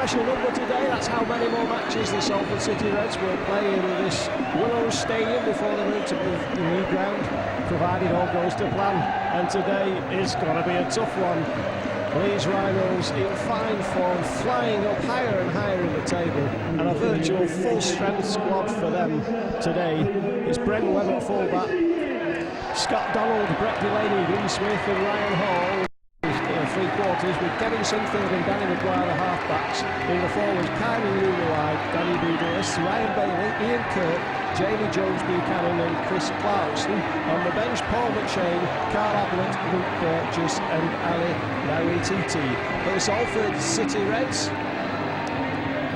special number today. That's how many more matches the Salford City Reds will play in this Willows stadium before they move to the new ground, provided all goes to plan. And today is going to be a tough one. Leeds Rhinos in fine form, flying up higher and higher in the table, and a virtual full-strength squad for them today. It's Brent Webb at full-back, Scott Donald, Brett Delaney, Lee Smith and Ryan Hall. Three quarters with Kevin Sinfield and Danny Maguire, the half-backs. In the forwards, Kylie Lulawai, Danny Douglas, Ryan Bailey, Ian Kirk, Jamie Jones-Buchanan and Chris Clarkson. On the bench, Paul McShane, Carl Ablett, Luke Burgess and Ali Nawititi. For the Salford City Reds,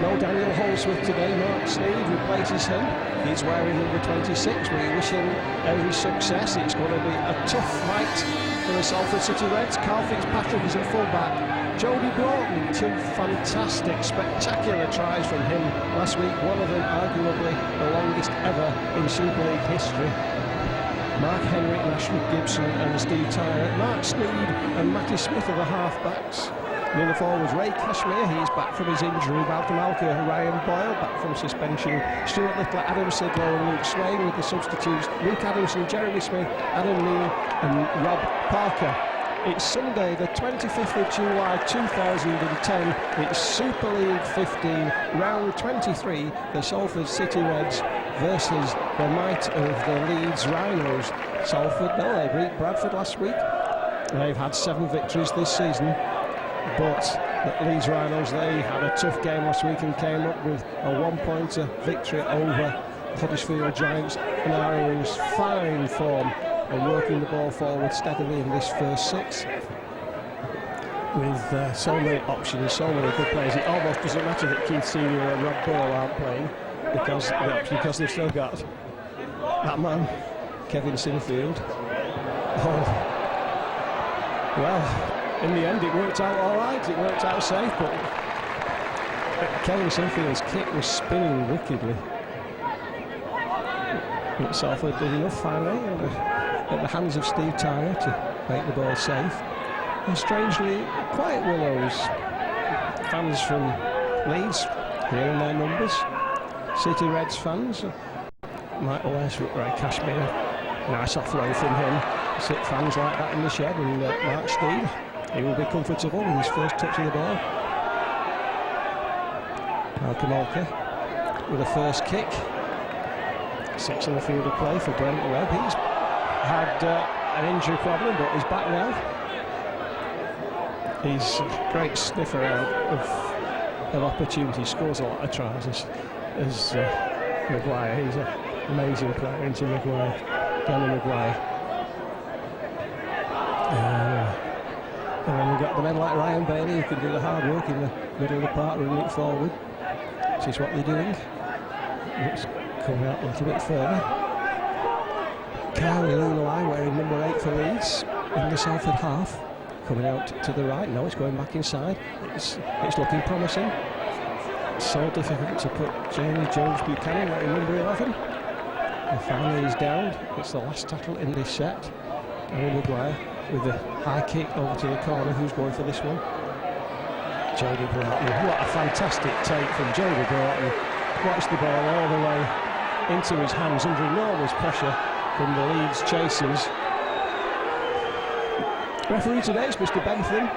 no Daniel Holsworth today. Mark Sneed replaces him. He's wearing number 26. We wish him every success. It's going to be a tough fight for the Salford City Reds. Carl Fitzpatrick is at full-back. Jody Broughton, two fantastic, spectacular tries from him last week. One of them arguably the longest ever in Super League history. Mark Henrik, Nashville Gibson and Steve Tyler. Mark Sneed and Matty Smith are the half-backs. And in the forwards, Ray Cashmere, he's back from his injury. Malcolm Alker, Ryan Boyle, back from suspension. Stuart Little, Adam Sidlow and Luke Swain with the substitutes. Luke Adamson, Jeremy Smith, Adam Neal and Rob Parker. It's Sunday, the 25th of July 2010. It's Super League 15, round 23. The Salford City Reds versus the might of the Leeds Rhinos. Salford, no, they beat Bradford last week. They've had 7 victories this season. But the Leeds Rhinos, they had a tough game last week and came up with a 1-pointer victory over Huddersfield Giants, and are in fine form and working the ball forward steadily in this first 6 with so many options, so many good players. It almost doesn't matter that Keith Senior and Rob Ball aren't playing because they've still got that man, Kevin Sinfield. Oh, well, in the end, it worked out all right. It worked out safe, but Kevin Sinfield's kick was spinning wickedly. But Salford did enough finally at the hands of Steve Tyler to make the ball safe. And strangely, quiet Willows. Fans from Leeds hearing their numbers. City Reds fans. Michael Westbrook, Ray Cashmere. Nice offload from him. Sit fans like that in the shed, and Mark Steed. He will be comfortable with his first touch of the ball. Malcolm Alker with a first kick. 6 in the field of play for Brent Webb. He's had an injury problem, but he's back now. He's a great sniffer out of opportunity. Scores a lot of tries as Maguire. He's an amazing player, into Maguire. Danny Maguire. And then we've got the men like Ryan Bailey who can do the hard work in the middle of the park, running it forward. This is what they're doing. It's coming out a little bit further. Kylie Lulawai wearing number 8 for Leeds in the Salford half. Coming out to the right. No, it's going back inside. It's looking promising. It's so difficult to put Jamie Jones-Buchanan wearing number 11. And finally he's down. It's the last tackle in this set. Danny Maguire with a high kick over to the corner. Who's going for this one? Jody Broughton. What a fantastic take from Jody Broughton. Watched the ball all the way into his hands under enormous pressure from the Leeds chasers. Referee today is Mr. Bentham.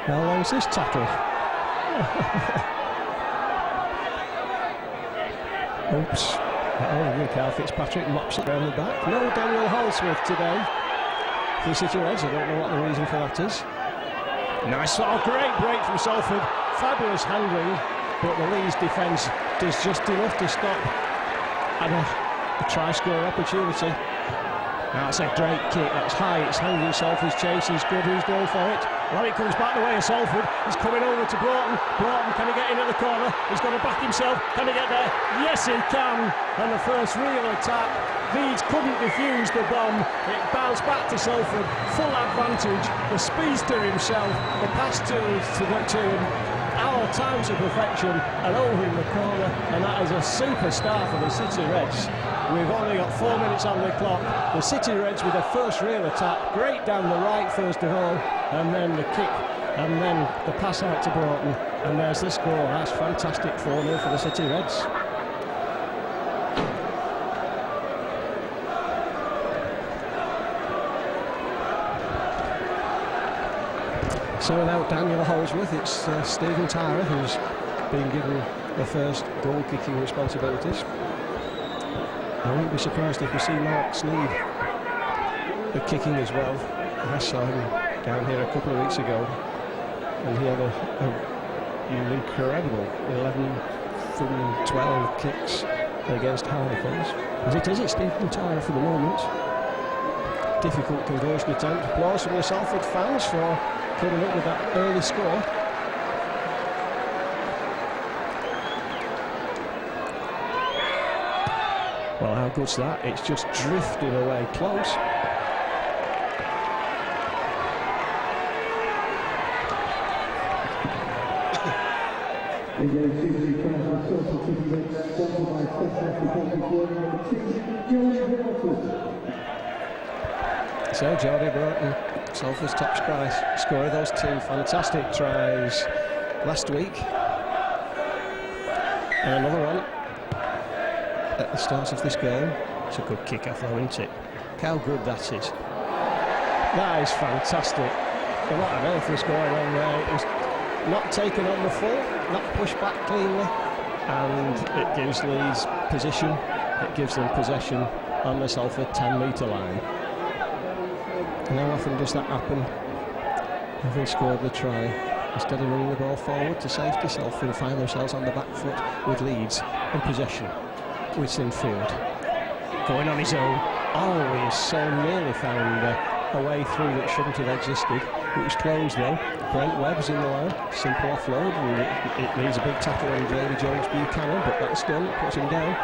How long's this tackle? Oops. Carl Fitzpatrick mops it round the back. No Daniel Holsworth today for the City Reds. I don't know what the reason for that is. Nice, great break from Salford. Fabulous handling, but the Leeds defence does just enough to stop and a try-score opportunity. That's a great kick. That's high. It's hanging. Salford's chase is good. Who's going for it? Well, it comes back the way of Salford. He's coming over to Broughton. Broughton, can he get in at the corner? He's going to back himself. Can he get there? Yes, he can. And the first real attack. Leeds couldn't defuse the bomb. It bounced back to Salford. Full advantage. The speedster himself. The pass to him. Our time to perfection. And over in the corner. And that is a super start for the City Reds. We've only got 4 minutes on the clock. The City Reds with their first real attack, great down the right first of all, and then the kick, and then the pass out to Broughton, and there's the score. That's fantastic, 4-0 for the City Reds. So without Daniel Holsworth, it's Stephen Tyra who's been given the first goal-kicking responsibilities. I wouldn't be surprised if we see Mark Sneed the kicking as well. I saw him down here a couple of weeks ago, and he had an incredible 11 from 12 kicks against Harlequins. As it is, it's Stephen Tyra for the moment. Difficult conversion attempt. Applause from the Salford fans for coming up with that early score. Well, how good's that? It's just drifted away close. So Jordy Broughton, Salford's top scorer, those two fantastic tries last week, and another one at the start of this game. It's a good kick off though, isn't it? How good that is. That is fantastic. A lot of earth was going on there. It was not taken on the full, not pushed back cleanly, and it gives Leeds position, it gives them possession on the Salford 10-metre line. And how often does that happen? Having scored the try, instead of running the ball forward to safety, Salford find themselves on the back foot with Leeds in possession with Sinfield going on his own. Oh, he's so nearly found a way through that shouldn't have existed. It was closed though. Brent Webb's in the line, simple offload. It needs a big tackle on Davy Jones Buchanan, but that's done. It puts him down.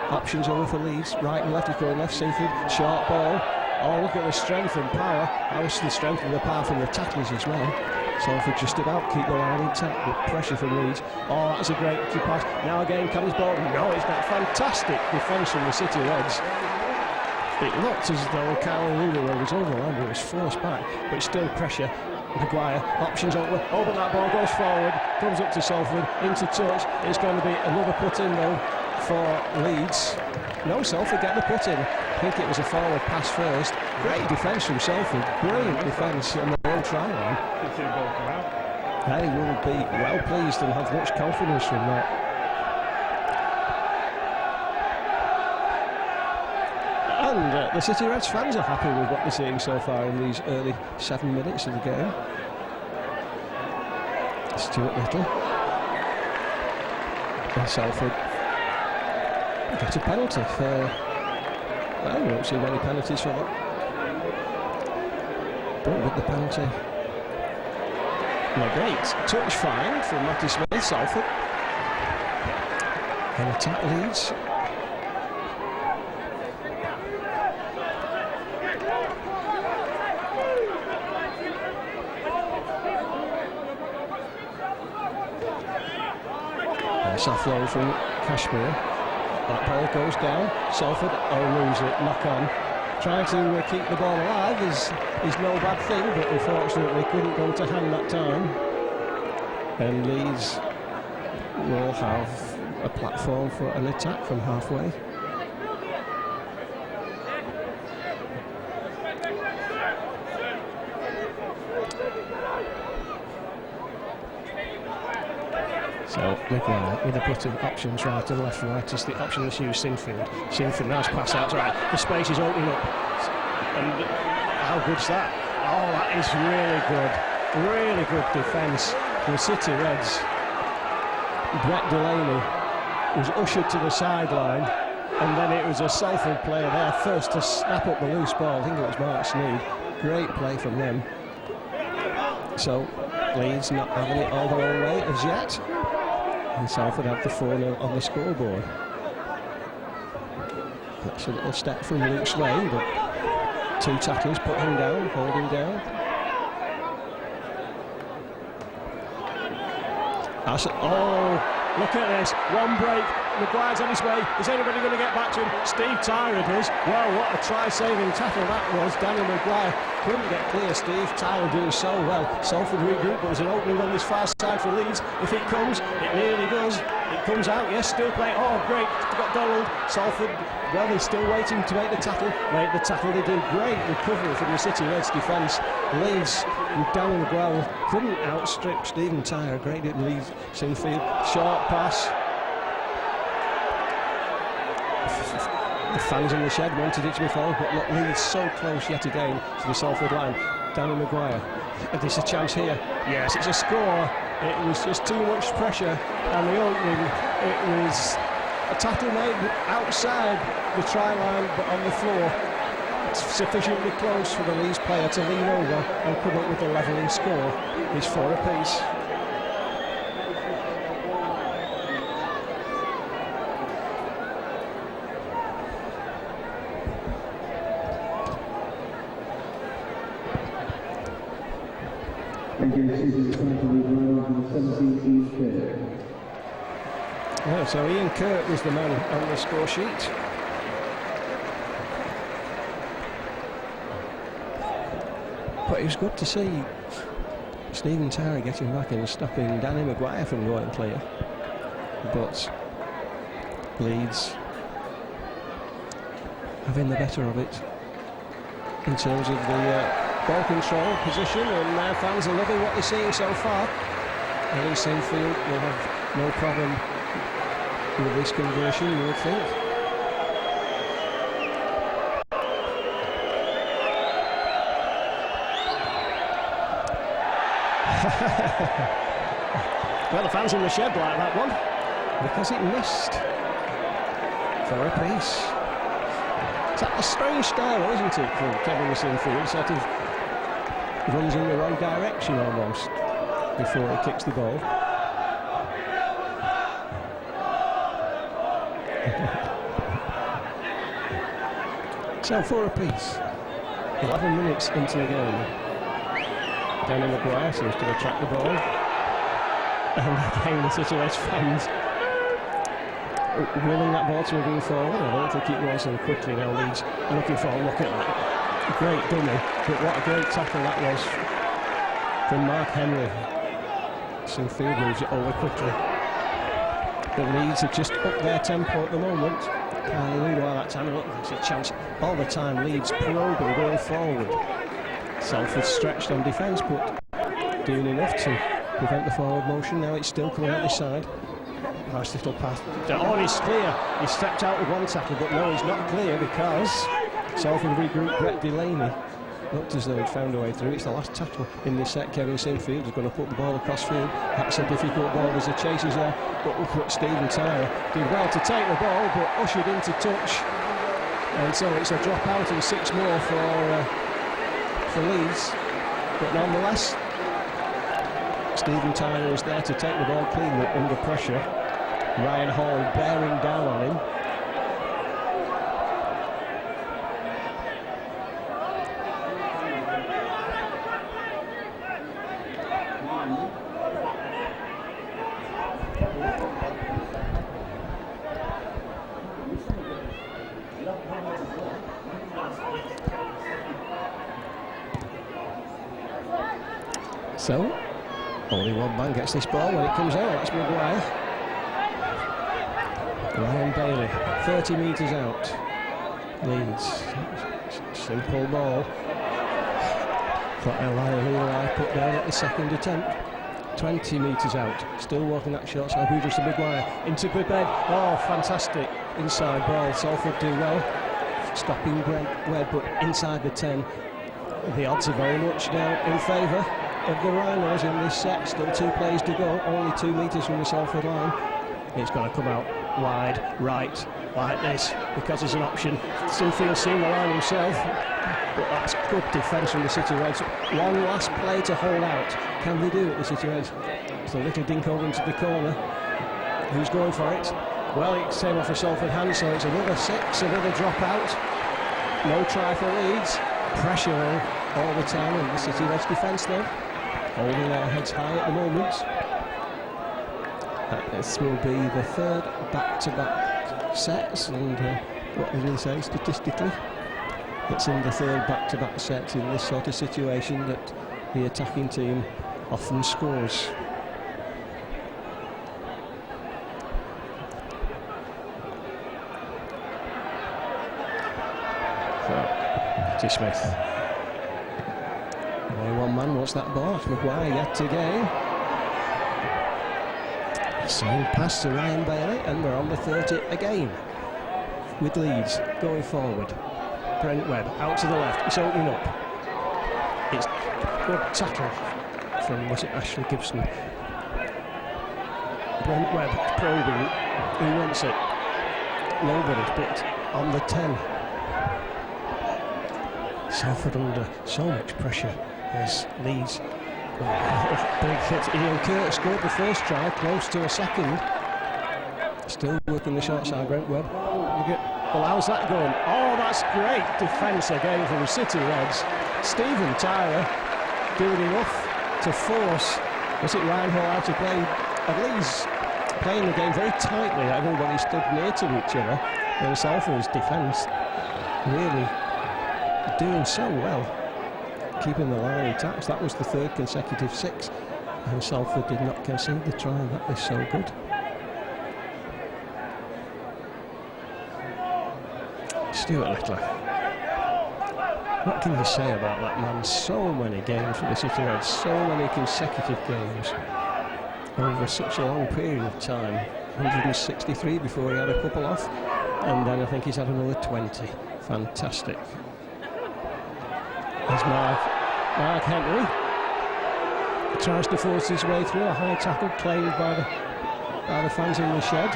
Options over for Leeds. Right and left, he's going left. Sinfield, short ball. Oh, look at the strength and power. Obviously the strength and the power from the tacklers as well. Salford just about keep the line intact with pressure from Leeds. Oh, that's a great pass. Now again comes Bolton. No, it's got fantastic defence from the City Reds. It looked as though Carl Ruler was overwhelmed, but it was forced back, but it's still pressure. Maguire, options over, but that ball goes forward, comes up to Salford, into touch. It's going to be another put in though for Leeds. No, Salford get the put in. I think it was a forward pass first. Great defence from Salford, brilliant defence on the own try line. They will be well pleased and have much confidence from that. And the City Reds fans are happy with what they're seeing so far in these early 7 minutes of the game. Stuart Little and Salford get a penalty for... Well, we don't see many penalties for that. But with the penalty... No, great touch fine from Matty Smith, Salford. And attack Leeds. Offload from Kashmir. That ball goes down. Salford lose it. Knock on. Trying to keep the ball alive is no bad thing, but unfortunately couldn't go to hand that time. And Leeds will have a platform for an attack from halfway. So Maguire with the button options right and left, right is the option that's used. Sinfield, nice pass out, right, the space is opening up, and how good's that? Oh, that is really good defence. The City Reds, Brett Delaney was ushered to the sideline, and then it was a Salford player there first to snap up the loose ball. I think it was Mark Sneed. Great play from them. So Leeds not having it all their own way as yet. And Salford have the 4-0 on the scoreboard. That's a little step from Luke Swain, but two tacklers put him down, hold him down. Oh, look at this, one break, Maguire's on his way. Is anybody going to get back to him? Steve Tyler does. Well, what a try-saving tackle that was. Danny Maguire couldn't get clear. Steve Tyler doing so well. Salford regroup, but there's an opening on this far side for Leeds. If it comes, it nearly does. It comes out, yes, still playing. Oh, great, got Donald. Salford, well, he's still waiting to make the tackle. Make the tackle, they do great recovery from the City Reds defence. Leeds, with Danny Maguire, couldn't outstrip Stephen Tyler. Great at Leeds, Sinfield. Short pass. The fans in the shed wanted it to be forward, but look, Leeds so close yet again to the Salford line. Danny Maguire. And there's a chance here. Yes, it's a score. It was just too much pressure, and the opening, it was a tackle made outside the try line, but on the floor. It's sufficiently close for the Leeds player to lean over and come up with a levelling score. It's 4 apiece. Yeah, so Ian Kurt was the man on the score sheet. But it was good to see Stephen Tyler getting back and stopping Danny Maguire from going clear. But Leeds having the better of it in terms of the ball control position, and their fans are loving what they're seeing so far. And in Sinfield will have no problem with this conversion, you would think. Well, the fans in the shed like that one because it missed. 4 apiece. It's a strange style, isn't it, from Kevin Sinfield? Sort of runs in the wrong direction almost before he kicks the ball. So 4 apiece. 11 minutes into the game. Danny Maguire seems to attract the ball. And again, the City Reds fans willing that ball to move forward. I don't think it was, and quickly now Leeds looking for a look at that. Great dummy, but what a great tackle that was from Mark Henry. Sinfield moves it over quickly. But Leeds are just up their tempo at the moment. While that time, look, there's a chance all the time. Leeds probing going forward. Salford stretched on defence, but doing enough to prevent the forward motion. Now it's still coming out this side. Nice little pass. Oh, he's clear. He stepped out with one tackle, but no, he's not clear because Salford regroup. Brett Delaney looked as though he'd found a way through. It's the last tackle in this set. Kevin Sinfield is going to put the ball across field. That's a difficult ball. There's a chasers there, but look at Stephen Tyler did well to take the ball, but ushered into touch, and so it's a drop out and 6 more for Leeds. But nonetheless, Stephen Tyler is there to take the ball cleanly under pressure. Ryan Hall bearing down on him. So, only one man gets this ball when it comes out. That's Maguire. Ryan Bailey, 30 metres out. Leeds. Simple ball. What Eli put down at the second attempt. 20 metres out. Still walking that short side. Who just a Maguire into Bed. Oh, fantastic. Inside ball. Salford do well. Stopping Webb, but inside the 10. The odds are very much now in favour of the Rhinos in this set. Still 2 plays to go, only 2 metres from the Salford line. It's going to come out wide, right, like this, because there's an option. Sinfield seeing the line himself, but that's good defence from the City Reds. One last play to hold out. Can they do it, the City Reds? It's a little dink over into the corner. Who's going for it? Well, it came off a Salford hand, so it's another 6, another drop out. No try for Leeds. Pressure all the time on the City Reds defence though. Holding their heads high at the moment. This will be the third back-to-back sets, and what did he say statistically? It's in the third back-to-back set in this sort of situation that the attacking team often scores. So, Smith. Only one man wants that ball. It's Maguire yet again. Same pass to Ryan Bailey, and we're on the 30 again. With Leeds going forward. Brent Webb out to the left. It's opening up. It's good tackle from, was it Ashley Gibson? Brent Webb probing. Who wants it? Nobody, but on the 10. Salford under so much pressure as Leeds. Big hit. Ian Curtis scored the first try, close to a second. Still working the short side, Brent Webb. Well, how's that going? Oh, that's great defence again from City Reds. Stephen Tyler doing enough to force, was it Ryan Hall out to play? At least playing the game very tightly. Everybody stood near to each other. And Salford's defence really doing so well, keeping the line intact. That was the third consecutive 6, and Salford did not concede the try. That was so good. Stuart Little. What can you say about that man? So many games for the City Reds, so many consecutive games over such a long period of time. 163 before he had a couple off, and then I think he's had another 20. Fantastic. There's Mark Henry. He tries to force his way through a high tackle claimed by the fans in the shed.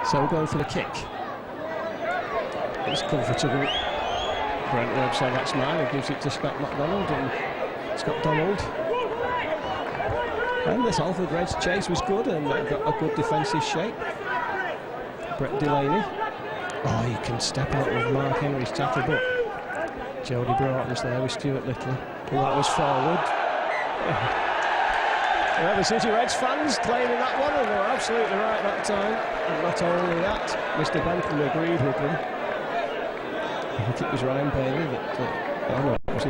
So we're going for the kick. It's comfortable. Brent Webb said that's mine. He gives it to Scott MacDonald, and Scott Donald. And the Salford Reds chase was good, and got a good defensive shape. Brett Delaney. Oh, he can step out with Mark Henry's tackle, but Jody Broughton's there with Stuart Little. Well, that was forward. Yeah, the City Reds fans claiming that one, and they were absolutely right that time. And not only that, Mr. Bentham agreed with them. I think it was Ryan Bailey that, oh no, it was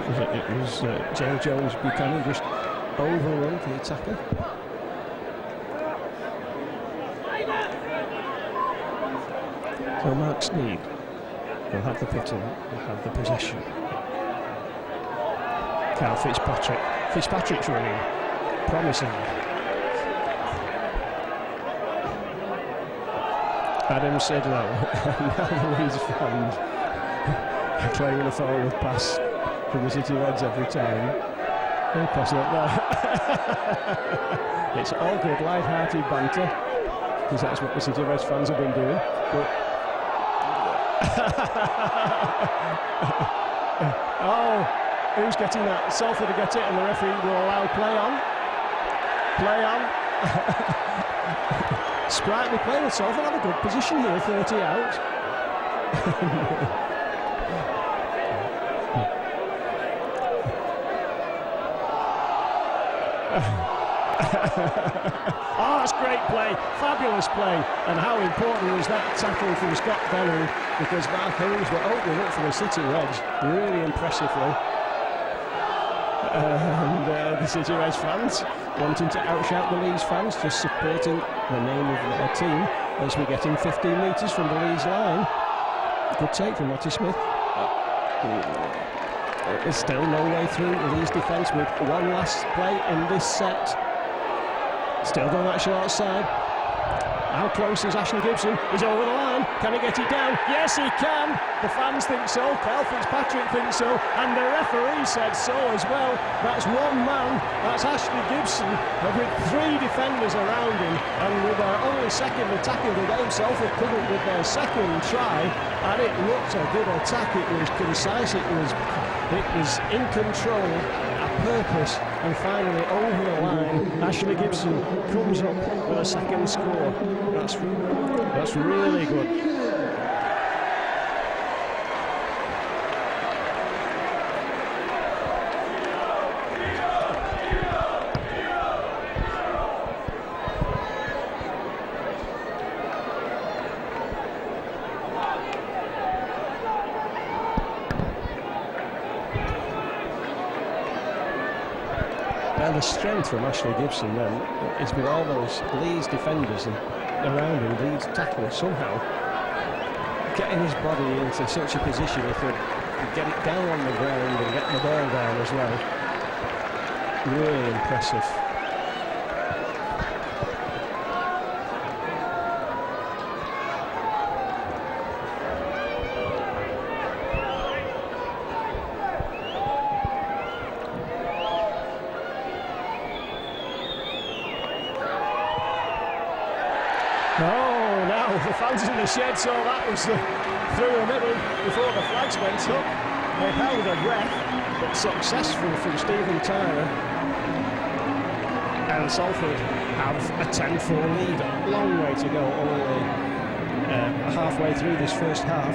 James Jones Buchanan just overrun for the tackle. So Mark Sneed will have the putting, will have the possession. Carl Fitzpatrick's running, promising. Adam Sidlow, now the Leeds fans claiming a forward pass from the City Reds every time. He'll pass it up there. It's all good, light-hearted banter, because that's what the City Reds fans have been doing. But oh, who's getting that? Salford to get it, and the referee will allow play on. Play on. Sprightly play with Salford, have a good position here, 30 out. Oh, that's great play, fabulous play, and how important was that tackle from Scott Donald, because Mark Hughes were opening up for the City Reds really impressively. And the City Reds fans wanting to outshout the Leeds fans, just supporting the name of their team as we're getting 15 metres from the Leeds line. Good take from Matty Smith. There's still no way through the Leeds defence with one last play in this set. Still on that short side. How close is Ashley Gibson? He's over the line. Can he get it down? Yes, he can. The fans think so. Carl Fitzpatrick thinks so. And the referee said so as well. That's one man. That's Ashley Gibson. With 3 defenders around him. And with their only second attack of the game, Salford covered with their second try. And it looked a good attack. It was concise. It was in control. Purpose, and finally over the line Ashley Gibson comes up with a second score. That's really good. the strength from Ashley Gibson then is with all those Leeds defenders and around him, Leeds tacklers, somehow getting his body into such a position he could get it down on the ground and get the ball down as well. Really impressive. Oh, now the fans in the shed saw that was through the middle before the flags went up. They held their breath, but successful from Stephen Tyler. And Salford have a 10-4 lead. A long way to go, only halfway through this first half.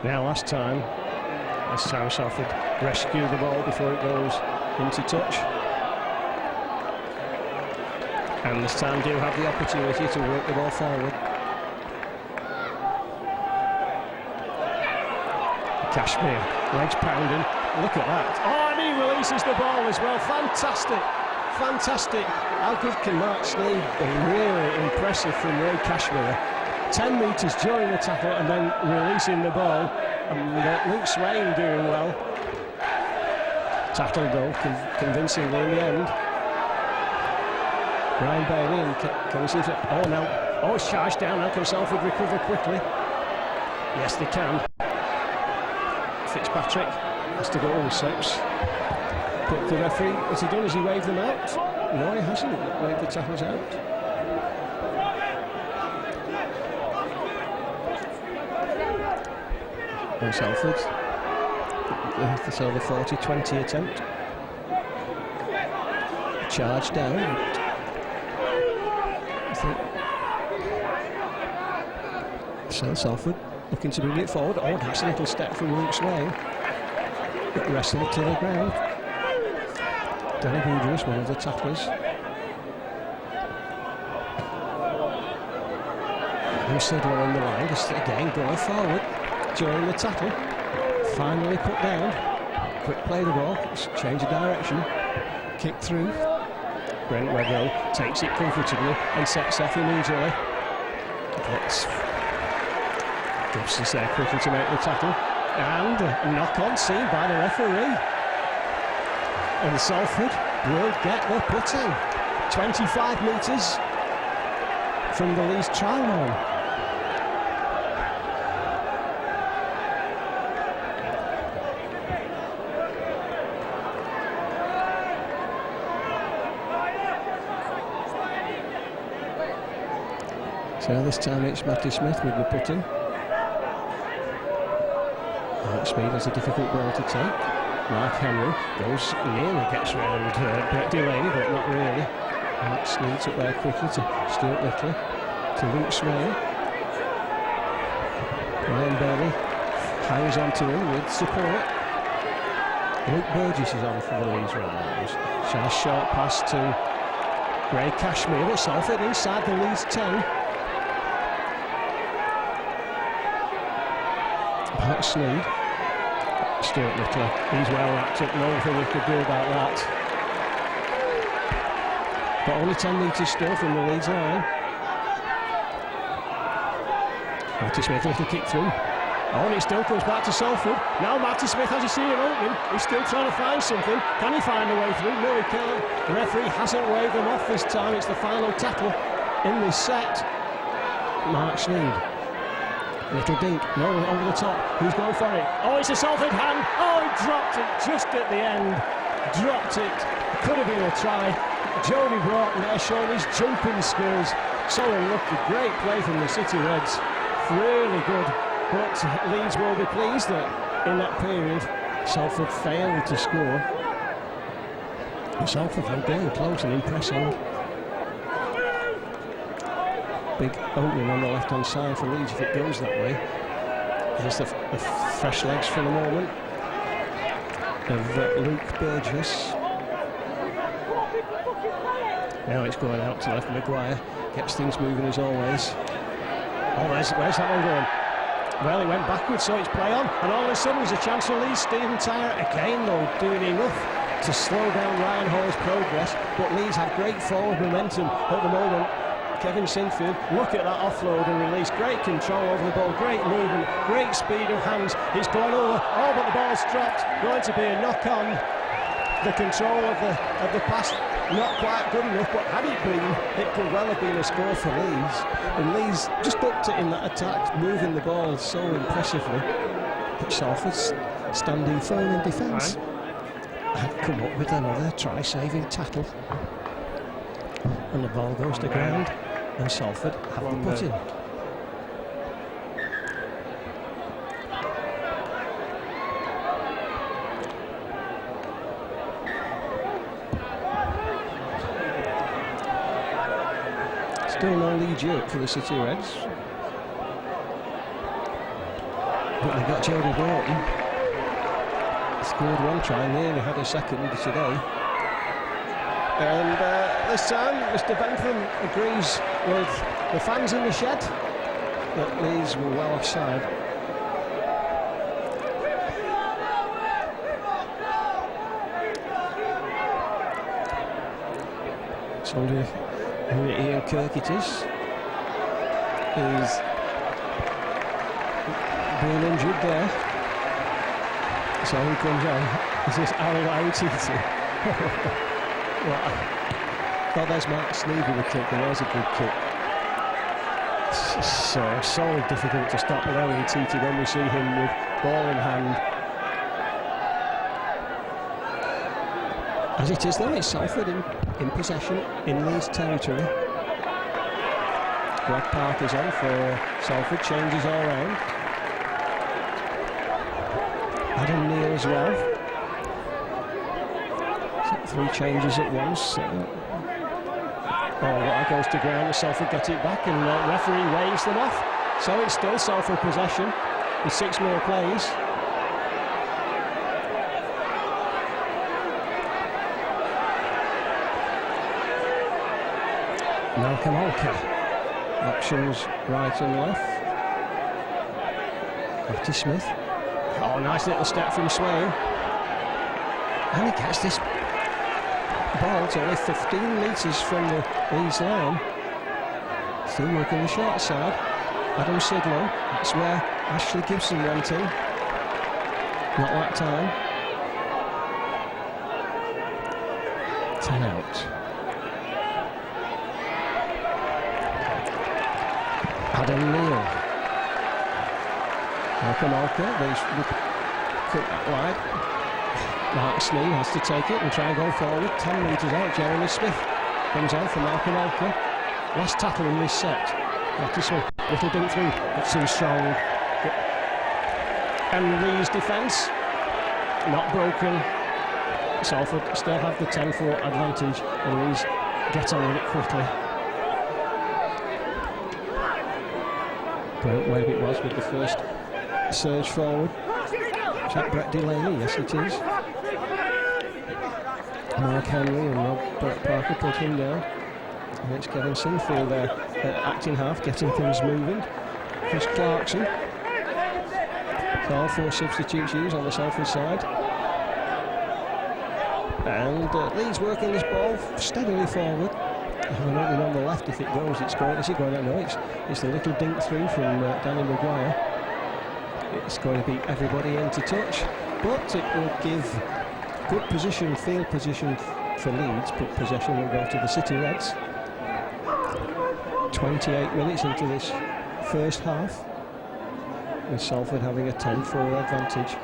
Now last time Salford rescue the ball before it goes into touch. And this time do have the opportunity to work the ball forward. Kashmir, legs pounding, look at that. Oh, and he releases the ball as well, fantastic, fantastic. How good can Mark Sneed be? Really impressive from Ray Kashmir. 10 metres during the tackle and then releasing the ball. And Luke Swain doing well. Tackled though, convincingly in the end. Ryan Bailey and can we see it? Oh, now. Oh, it's charged down now. Can Salford recover quickly? Yes, they can. Fitzpatrick has to go all six. But the referee, what's he done? Has he waved them out? No, he hasn't waved the tackles out. And Salford, it's over 40-20 attempt. Charge down. I think. So Salford looking to bring it forward. Oh, that's a little step from Luke Swain. Wrestled to the ground. Danny Boudreaux, one of the tacklers. And Sidler on the line, just again going forward during the tackle. Finally put down. Quick play the ball, change of direction. Kick through. Brent Wedlow takes it comfortably and sets off immediately. But Gibson's there quickly to make the tackle. And a knock-on seen by the referee. And Salford will get the putting. 25 metres from the Leeds try line. So this time it's Matty Smith with the putting. Mark Speed has a difficult ball to take. Mark Henry goes nearly, gets round Delaney, but not really. Mark Sneeds up there quickly to Stuart Little, to Luke Swain. Ryan Bailey hangs on to him with support. Luke Burgess is on for the Leeds Rhinos. Nice short pass to Ray Kashmir, but Salford inside the Leeds 10. Mark Sneed. Stuart Little, he's well wrapped up, nothing we could do about that. But only 10 metres still from the Leeds line. Matty Smith, little kick through. Oh, and it still comes back to Salford. Now Matty Smith has a seeing opening. He's still trying to find something. Can he find a way through? No, he can't. The referee hasn't waved them off this time. It's the final tackle in this set. Mark Sneed. Little dink, no, over the top. Who's going for it? Oh, it's a Salford hand. Oh, he dropped it just at the end. Dropped it. Could have been a try. Jody Broughton there showing his jumping skills. So unlucky. Great play from the City Reds. Really good. But Leeds will be pleased that in that period Salford failed to score. And Salford are getting close and impressing. Big opening on the left-hand side for Leeds if it goes that way. Here's the fresh legs for the moment of Luke Burgess. Now it's going out to left. Maguire gets things moving as always. Oh, where's that one going? Well, it went backwards, so it's play on. And all of a sudden, there's a chance for Leeds. Stephen Tyre again, though, doing enough to slow down Ryan Hall's progress. But Leeds have great forward momentum at the moment. Kevin Sinfield, look at that offload and release. Great control over the ball, great movement, great speed of hands. It's gone over. Oh, but the ball's dropped. Going to be a knock on. The control of the pass not quite good enough, but had it been, it could well have been a score for Leeds. And Leeds just upped it in that attack, moving the ball so impressively. But Salford's standing firm in defence. Had come up with another try-saving tackle. And the ball goes to ground, and Salford have the put in. Still no lead yet for the City Reds. But they got Jody Broughton. Scored one try, nearly had a second today. And this time, Mr. Bentham agrees with the fans in the shed that Leeds were well offside. So Ian Kirk it is. He's being injured there. So who comes on? Is this Aaron Aititi? Well, oh, there's Mark Sneed with a kick, and there's a good kick. So difficult to stop with Aititi when we see him with ball in hand. As it is though, it's Salford in possession in Leeds territory. Greg Parker's on for Salford, changes all round. Adam Neal as well. Three changes at once. That goes to ground, and Salford get it back, and the referee waves them off. So it's still Salford possession with 6 more plays. Malcolm Olker. Options right and left. Matty Smith. Oh, nice little step from Swain. And he gets this ball to only 15 metres from the Leeds line. Still working the short side. Adam Sidlow. That's where Ashley Gibson went in. Not that time. 10 out. Adam Neal. Malcolm Olker. They cut that wide. Mark Sneed has to take it and try and go forward. 10 metres out. Jeremy Smith comes on for Malcolm Olker. Last tackle in this set. Matty Smith, little dink through, but too strong. And Leeds defence, not broken. Salford still have the 10-4 advantage, and Leeds get on with it quickly. Brent Webb it was with the first surge forward. Is that Brett Delaney? Yes, it is. Mark Henry and Robert Parker put him down. And it's Kevin Sinfield there acting half, getting things moving. Chris Clarkson. So all 4 substitutes used on the Salford side. And Leeds working this ball steadily forward. And on the left, if it goes, it's going. Is it going? No, it's the little dink through from Danny Maguire. It's going to be everybody in to touch, but it will give good position, field position for Leeds, but possession will go to the City Reds. 28 minutes into this first half, with Salford having a 10-4 advantage.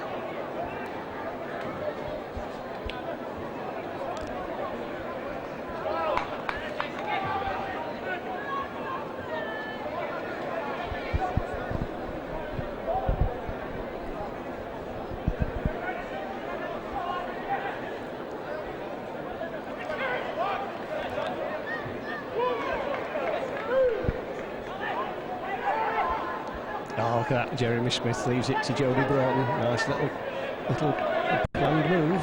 Oh, look at that. Jeremy Smith leaves it to Jody Broughton. Nice little planned move.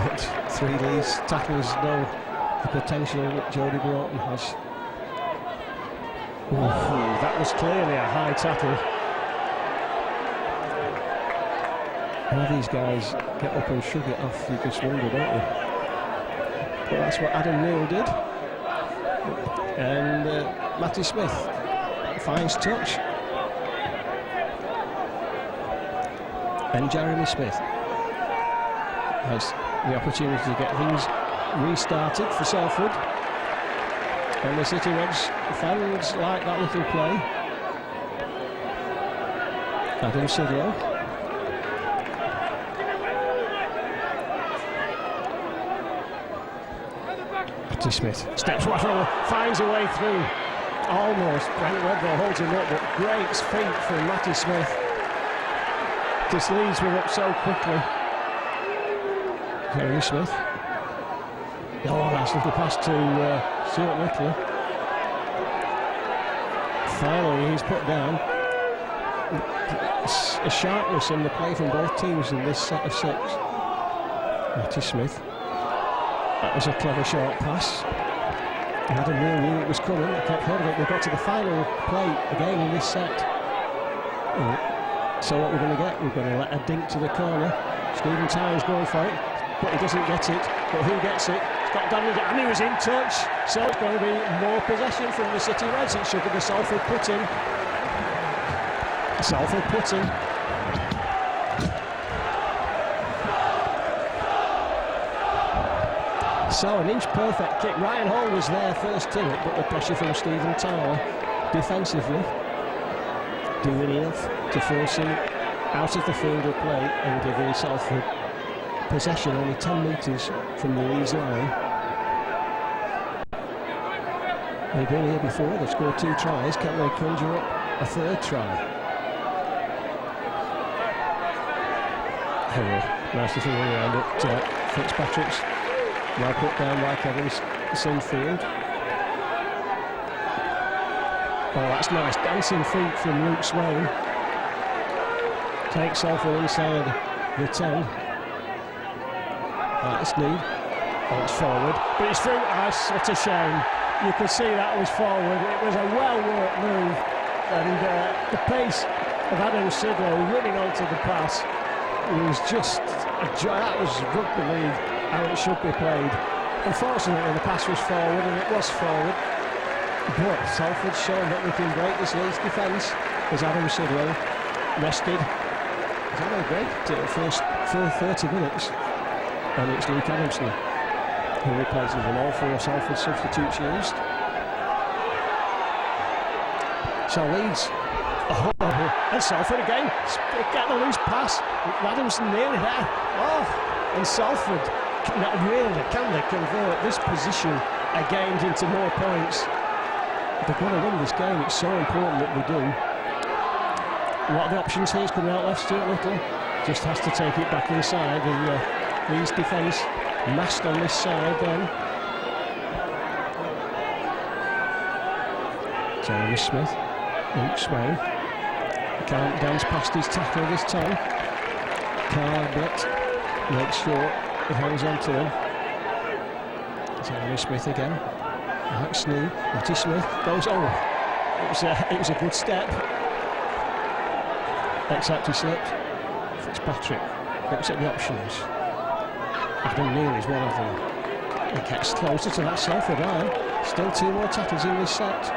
But 3 Leeds tacklers know the potential that Jody Broughton has. Ooh, that was clearly a high tackle. How these guys get up and shrug it off, you just wonder, don't you? But that's what Adam Neal did. And Matty Smith finds touch. And Jeremy Smith has the opportunity to get things restarted for Salford. And the City Reds fans like that little play. Adam Sidio. Matty Smith steps wide forward, finds a way through. Almost Brent Wedlow holds him up, but great feet from Matty Smith. This Leeds were up so quickly. Jeremy Smith. Oh, nice little pass to Stuart Whitley. Finally, he's put down. A sharpness in the play from both teams in this set of six. Matty Smith. That was a clever short pass. Adam Neal knew it was coming. He kept hold of it. We got to the final play again in this set. So what we're going to get? We're going to let a dink to the corner. Stephen Tynes going for it, but he doesn't get it. But who gets it? Scott Daniel, and he was in touch. So it's going to be more possession from the City Reds. It should be the Salford put-in. Salford put-in. So an inch perfect kick. Ryan Hall was there first to it, but the pressure from Stephen Tower defensively doing enough to force him out of the field of play and giving Salford possession only 10 metres from the Leeds line. They've been here before, they've scored 2 tries. Can they conjure up a third try? Nice little run around at Fitzpatrick's. Now put down by Kevin Sinfield. Oh, that's nice. Dancing feet from Luke Swain. Takes Salford inside the 10. That's Need. Oh, it's forward. But it's through. Ah, such a shame. You could see that was forward. It was a well-worked move. And the pace of Adam Sidlow running onto the pass was just a joy. That was rugby league, how it should be played. Unfortunately, the pass was forward, and it was forward. But Salford showing that we can break this Leeds defence as Adam Sidlow rested. He's had a great first 30 minutes, and it's Luke Adamson who replaces them. All 4 Salford substitutes used. So Leeds, and Salford again, get the loose pass. Adamson nearly there. Oh, and Salford, can they convert this position again into more points? They've got to win this game. It's so important that we do. What are the options here? He's coming out left. Stuart Little just has to take it back inside. The Leeds defence massed on this side then. Jeremy Smith, Luke Swain. Can't dance past his tackle this time. Carbett makes sure he hangs on to him. Jeremy Smith again. Max Sneed, Matty Smith goes, it was a good step. Except he slipped. Fitzpatrick looks at the options. Adam Neal is one of them. He gets closer to that Salford line. Still 2 more tackles in this set.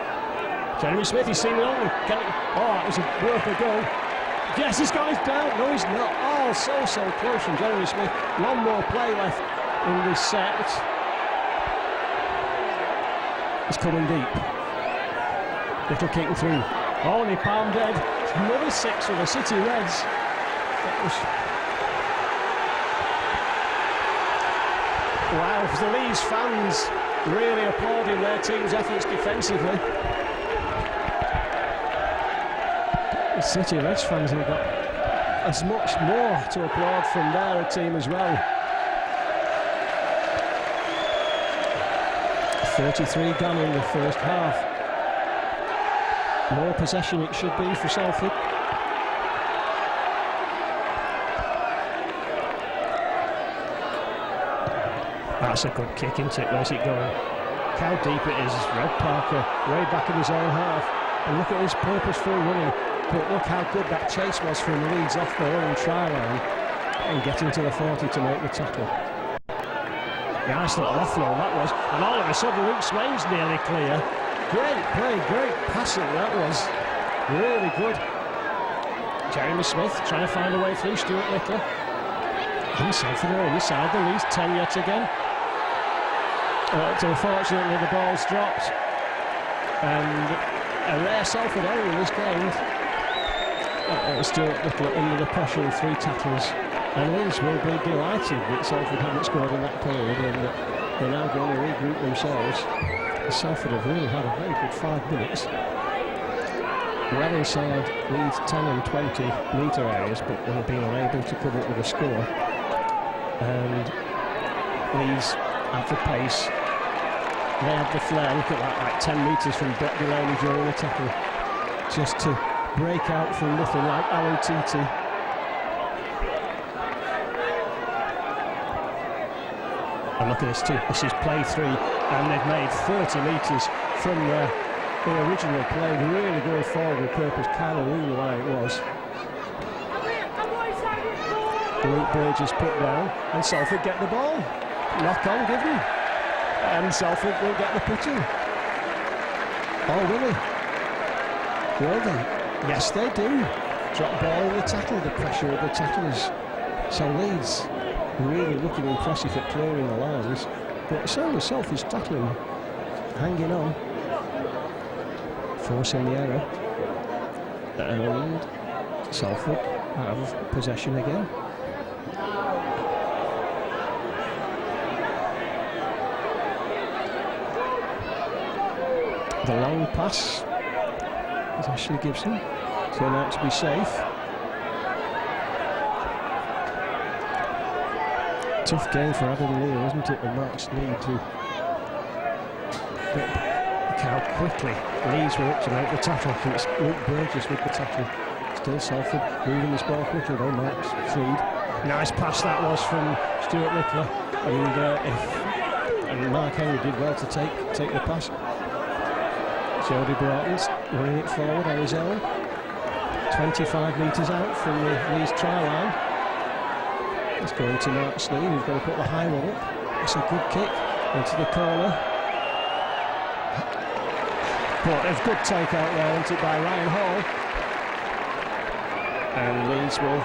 Jeremy Smith, he's seen it only. That was worth a go. Yes, he's got his down. No, he's not. Oh, so close from Jeremy Smith. 1 more play left in this set. He's coming deep. Little kicking through. Oh, and he palmed dead. Another 6 for the City Reds. Wow, the Leeds fans really applauding their team's efforts defensively. The City Reds fans have got as much more to applaud from their team as well. 33 gone in the first half. More possession it should be for Salford. That's a good kick, isn't it? Where's it going? How deep it is. Red Parker way back in his own half. And look at his purposeful running. But look how good that chase was from Leeds off their own try line and getting to the 40 to make the tackle. Nice little offload that was. And all of a sudden Luke Swain's nearly clear. Great play, great passing that was. Really good. Jeremy Smith trying to find a way through Stuart Little. And Salford are inside the Leeds 10 yet again. Unfortunately the ball's dropped. And a rare Salford error in this game. Stuart Little under the pressure of 3 tackles. And Leeds will be delighted that Salford haven't scored in that period and that they're now going to regroup themselves. Salford have really had a very good 5 minutes. Well inside Leeds 10 and 20 metre areas, but they've been unable to come up with a score. And Leeds have the pace. They have the flair. Look at that, like 10 metres from Brett Delaney during the tackle. Just to break out from nothing like Alan Titi. And look at this too. This is play 3, and they've made 30 metres from the original play. Really going forward with purpose, kind of knew why it was. Luke Burgess put down, and Salford get the ball. Knock on, give them. And Salford will get the putting. Oh, will they? Will they? Yes, they do. Drop ball in the tackle, the pressure of the tacklers. So Leeds really looking impressive at clearing the lines. But so was Salford's tackling. Hanging on. Forcing the error. And Salford have possession again. The long pass is Ashley Gibson. Turned out to be safe. Tough game for Adam Neal, isn't it? And Mark Sneed too. But look how quickly Leeds were up to make the tackle. And it's Luke Burgess with the tackle. Still Salford moving this ball quickly though. Mark Sneed. Nice pass that was from Stuart Littler. And Mark Henry did well to take the pass. Jody Broughton's running it forward on his own. 25 metres out from the Leeds try line. It's going to Mark Sneed, who's going to put the high one up. It's a good kick into the corner. But a good take out there, isn't it, by Ryan Hall. And Leeds will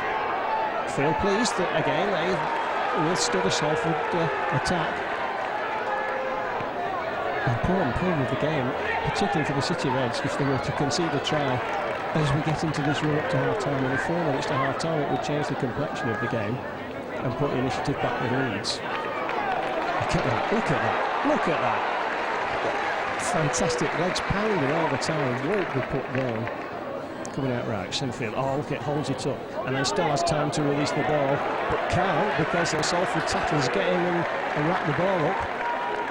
feel pleased that again they withstood a Salford attack. Important point of the game, particularly for the City Reds, if they were to concede a try as we get into this run up to half-time. And in 4 minutes to half-time, it would change the complexion of the game and put the initiative back with Leeds. Look at that, look at that, look at that. Fantastic, legs pounding all the time, won't be put down. Coming out right, Sinfield, oh look, it holds it up, and then still has time to release the ball, but can't because the Salford tacklers get in and wrap the ball up.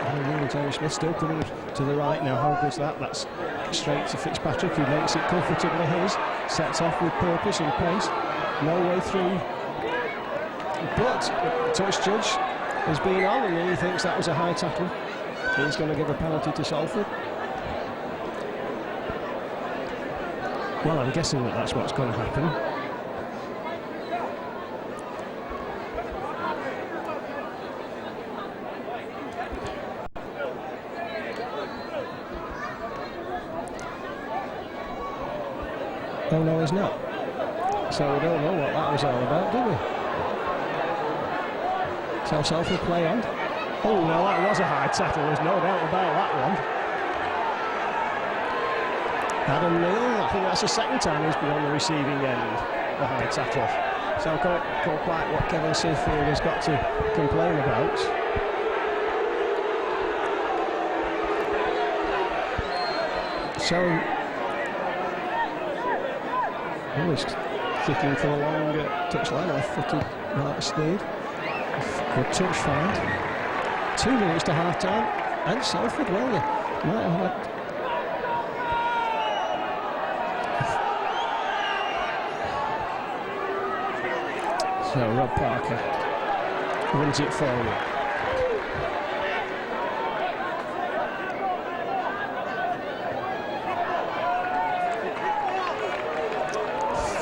And Jeremy Smith still coming to the right now. How good's that? That's straight to Fitzpatrick, who makes it comfortably his. Sets off with purpose and pace. No way through. But the touch judge has been on, and he thinks that was a high tackle. He's going to give a penalty to Salford. Well, I'm guessing that that's what's going to happen. Oh no, he's not. So we don't know what that was all about, do we? So Salford play on. Oh no, that was a high tackle, there's no doubt about that one. Adam Neal, I think that's the second time he's been on the receiving end, the high tackle. So I can't quite what Kevin Sinfield has got to complain about. So he's kicking for a long touchline, off-footed Mark Sneed. Good touch find. 2 minutes to half-time, and Salford, well, they might have had... So Rob Parker runs it forward.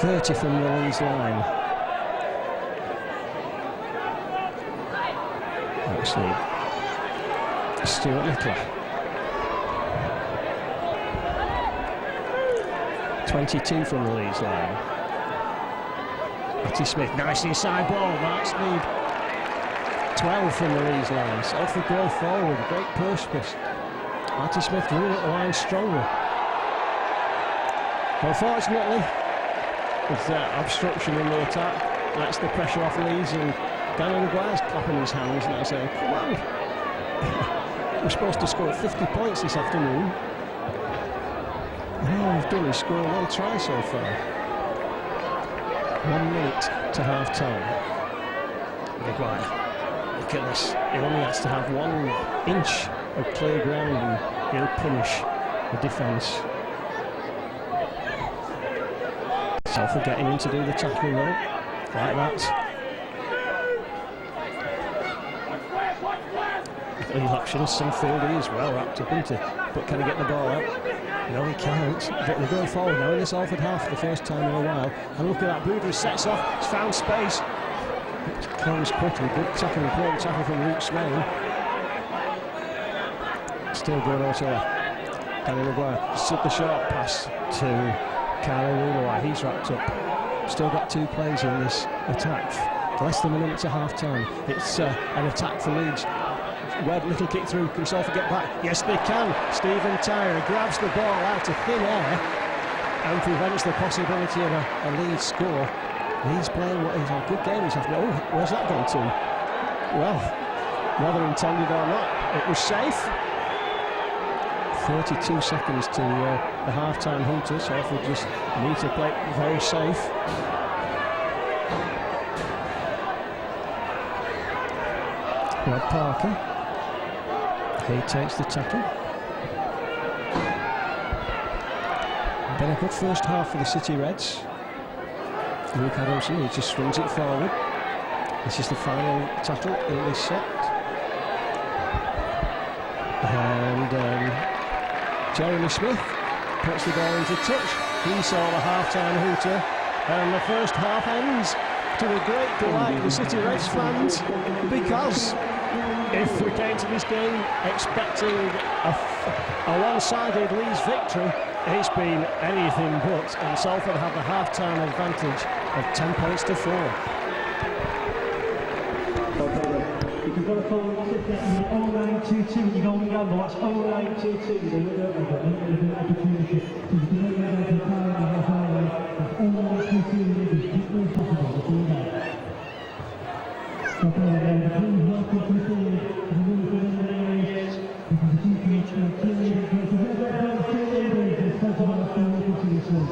30 from the Leeds line. Actually, Stuart Little. 22 from the Leeds line. Matty Smith, nice inside ball, Mark Sneed. 12 from the Leeds line. Salford go forward, great purpose. Matty Smith running at the line strongly. Unfortunately, with obstruction in the attack, that's the pressure off Leeds, and Danny Maguire's clapping his hands and saying, come on. We're supposed to score 50 points this afternoon. And all we've done is score one try so far. 1 minute to half time. Maguire, look at this. He only has to have 1 inch of clear ground and he'll punish the defence. Salford getting in to do the tackling though, like that. Lead options, Sunfield, he is well wrapped up, isn't he? But can he get the ball out? No, he can't. But they're going forward now in this Salford half for the first time in a while. And look at that, Boudreau sets off, he's found space. It's closed quickly, good tackle, important tackle from Luke Swain. Still going on to Danny Maguire. The short pass to Kyle Willows, he's wrapped up. Still got 2 plays in this attack. Less than a minute to half time. It's an attack for Leeds. Webb, little kick through, can Salford get back? Yes, they can. Stephen Tyre grabs the ball out of thin air and prevents the possibility of a lead score. Leeds playing what is a good game this afternoon. Oh, where's that gone to? Well, whether intended or not, it was safe. 32 seconds to the half-time hunter. Salford just need to play it very safe. Rob Parker. He takes the tackle. Been a good first half for the City Reds. Luke Adamson, he just swings it forward. This is the final tackle in this set. And Jeremy Smith puts the ball into touch. He saw the half-time hooter, and the first half ends to the great delight of the City Reds fans, because if we came to this game expecting a one-sided Leeds victory, it's been anything but, and Salford have the half-time advantage of 10 points to 4. If you've got a phone, sit there in the 0922 and you go on gamble, that's 0922, the winner of the opportunity. If you can make that out of time and half hour, that's 0922, it's equally possible to do that. Okay, then, please welcome to the field, the winner for the Willows, this is the GPH cheerleading coach, the Red Bull cheerleaders, the sponsor of our field continuously.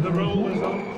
The rule is on.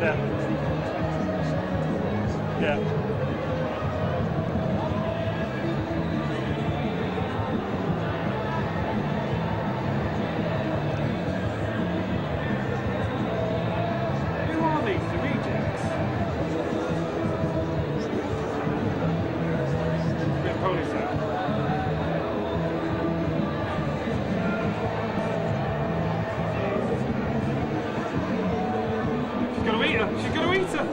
Yeah. Who are these? The rejects? Bit of police out. She's gonna eat her! She's gonna eat her!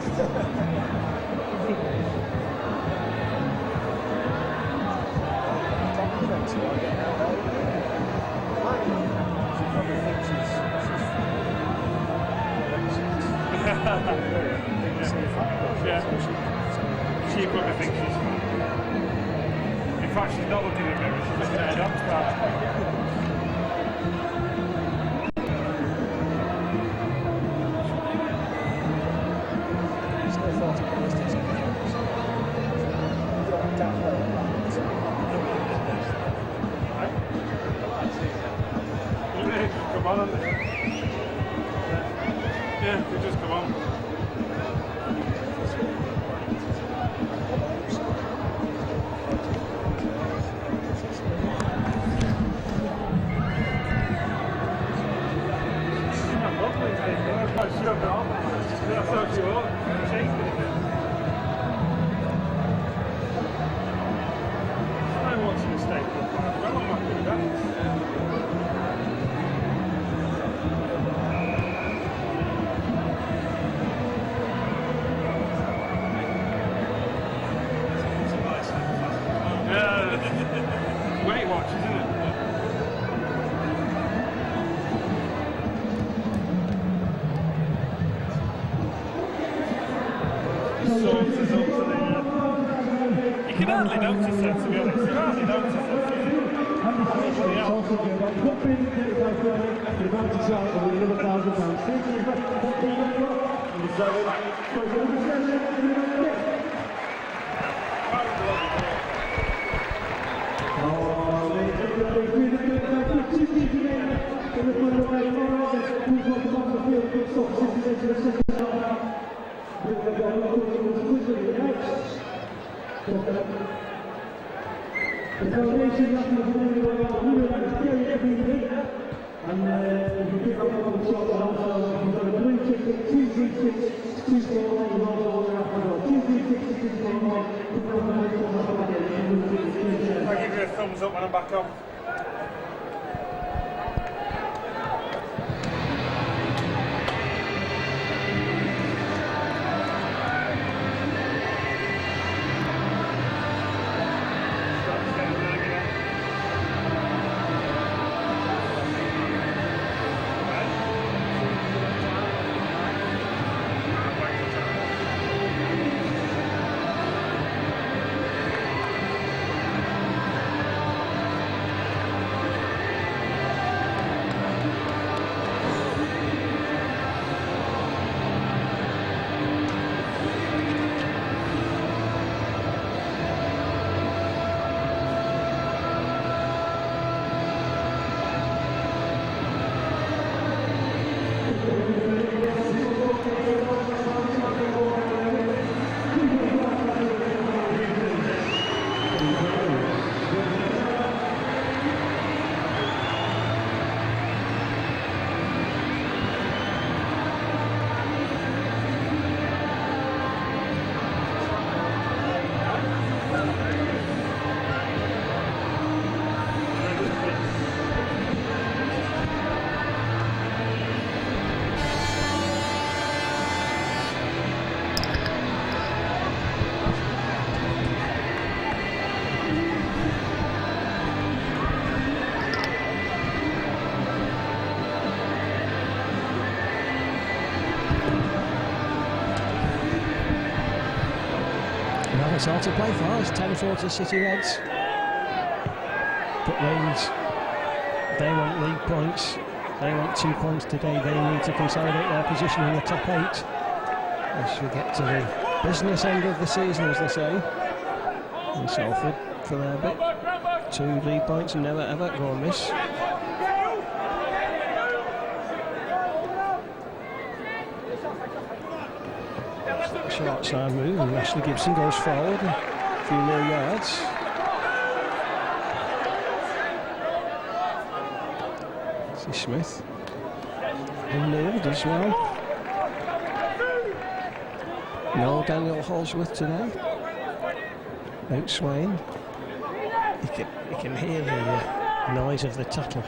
Yeah. She probably thinks she's fine. In fact, she's not looking at the mirror, she's looking at her dog's part. Come on, haven't they? Yeah, they just come on. Weight Watch, isn't it? Saunters up to the... You can hardly notice it, to be honest. You hardly notice it. The foundation that was really well done, we were like scary every day, and you pick up on the shot, and also you've got a blue ticket, 236, 241, and also we're up on 236, 241, I'll give you a thumbs up when I'm back on. It's all to play for. It's 10-4 to City Reds. But Leeds, they want league points. They want 2 points today. They need to consolidate their position in the top 8 as we get to the business end of the season, as they say. And Salford, for their bit, 2 league points and never ever go and miss. Short side move, and Ashley Gibson goes forward a few more yards. See Smith. And nailed as well. No Daniel Holsworth today. Out Swain. You can hear the noise of the tackle.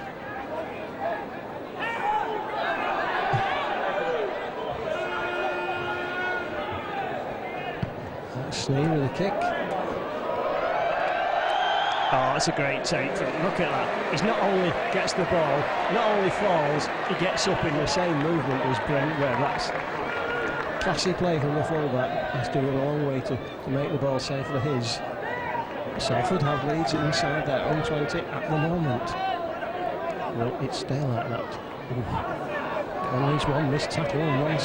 Snee with a kick. Oh, that's a great take. Look at that. He's not only gets the ball, not only falls, he gets up in the same movement as Brent Webb. That's Classy play from the fullback. He's doing a long way to make the ball safe for his. Salford have leads inside their own 20 at the moment. Will it stay like that? Only needs one missed tackle and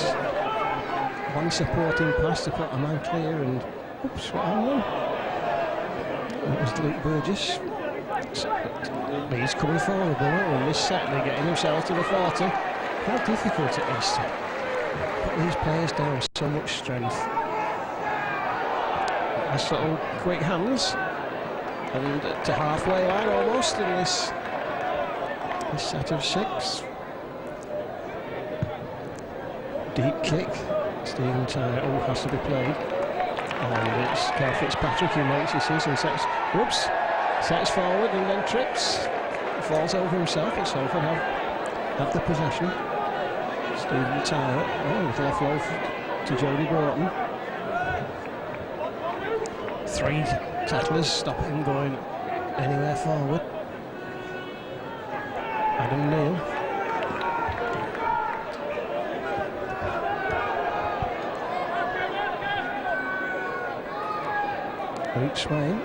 one supporting pass to put a man clear, and oops, what happened? That was Luke Burgess. Leeds coming forward, and this set they're getting themselves to the 40. How difficult it is to put these players down with so much strength. Nice little quick hands, and to halfway line almost in this set of 6. Deep kick. Stephen Tyler has to be played, and it's Carl Fitzpatrick who makes his and sets forward and then trips, falls over himself, and Salford have the possession. Stephen Tyler, little offload to Jody Broughton. 3 tacklers stop him going anywhere forward. Adam Neal. Luke Swain.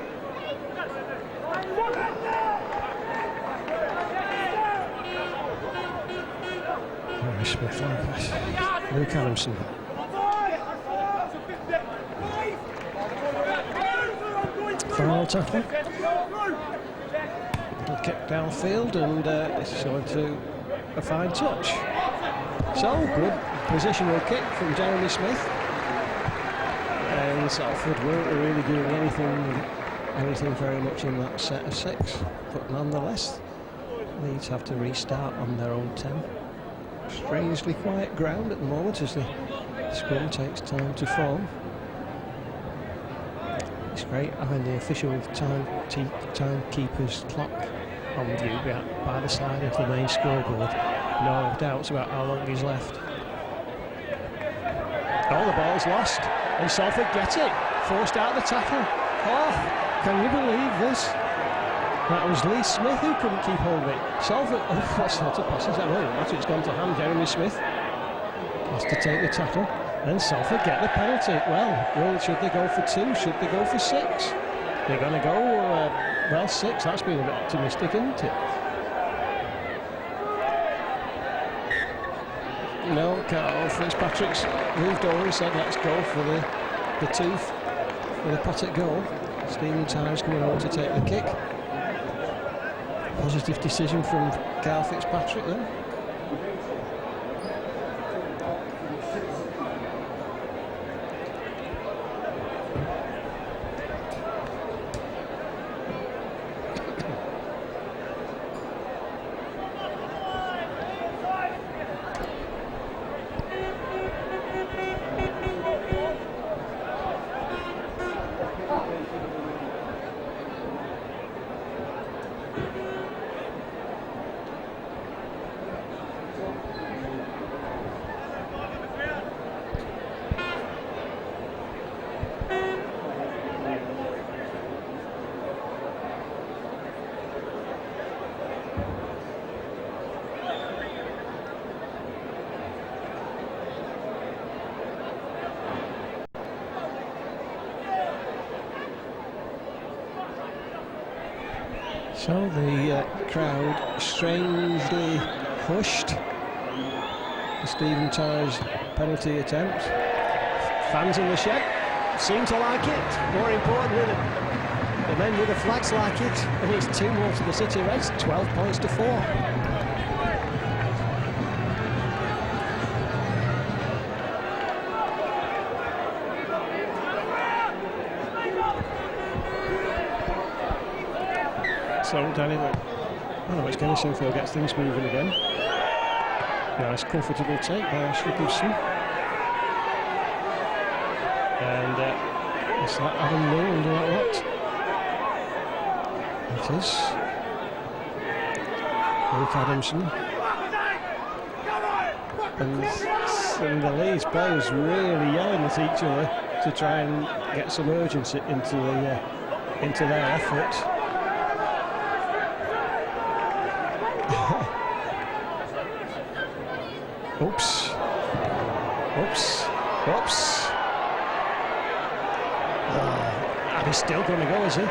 Smith on pass. Luke Adamson. Final tackle. Good kick downfield, and this is going to a fine touch. So good positional kick from Jeremy Smith. And Salford weren't really doing anything very much in that set of 6, but nonetheless Leeds have to restart on their own 10. Strangely quiet ground at the moment as the scrum takes time to form. It's great having the official timekeeper's clock on view by the side of the main scoreboard. No doubts about how long is left. Oh, the ball's lost, and Salford get it. Forced out the tackle. Oh, can you believe this? That was Lee Smith who couldn't keep hold of it. Salford, what sort of passes that? Well, it's gone to hand. Jeremy Smith has to take the tackle, and Salford get the penalty. Well, should they go for 2? Should they go for 6? They're going to go, 6. That's been a bit optimistic, isn't it? No, Carl Fitzpatrick's moved over and said let's go for the 2 for the pot at goal. Stephen Tyler's coming over to take the kick. Positive decision from Carl Fitzpatrick then. So the crowd strangely hushed for Stephen Tyler's penalty attempt. Fans in the shed seem to like it. More importantly, the men with the flags like it. And it's 2-0 to the City Reds, 12 points to 4. So Danny, it's Kennisonfield gets things moving again. Nice comfortable take by Ashley Gibson. And is that Adam Lowe under that lot? It is. Luke Adamson. And the Leeds players really yelling at each other to try and get some urgency into their effort. Oops. And he's still going to go, is he?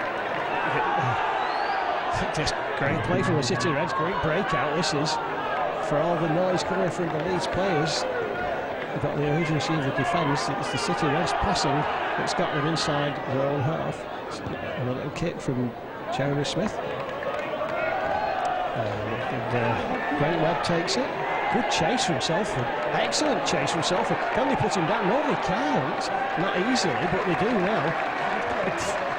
Just great play from the City Reds, great breakout this is. For all the noise coming from the Leeds players, they've got the urgency of the defence. It's the City Reds passing that's got them inside their own half. And a little kick from Jeremy Smith. Brent Webb takes it. Good chase from Salford. Excellent chase from Salford. Can they put him down? No, they can't. Not easily, but they do now.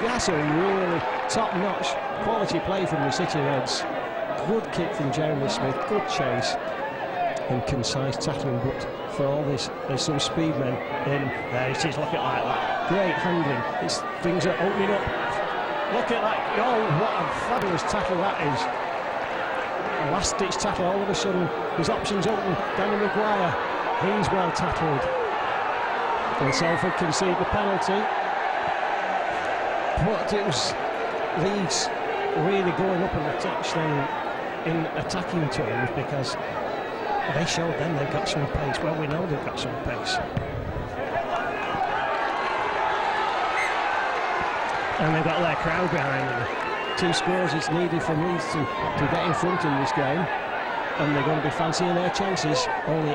That's a really top-notch quality play from the City Reds. Good kick from Jeremy Smith. Good chase and concise tackling. But for all this, there's some speedmen in. There it is. Look at that. Great handling. Things are opening up. Look at that. Oh, what a fabulous tackle that is. Last-ditch tackle, all of a sudden his options open. Danny Maguire, he's well tackled, and Salford concede the penalty. But it was Leeds really going up on the touchline in attacking terms, because they showed them they've got some pace. Well, we know they've got some pace, and they've got their crowd behind them. 2 scores is needed for Leeds to get in front in this game, and they're going to be fancying their chances. Only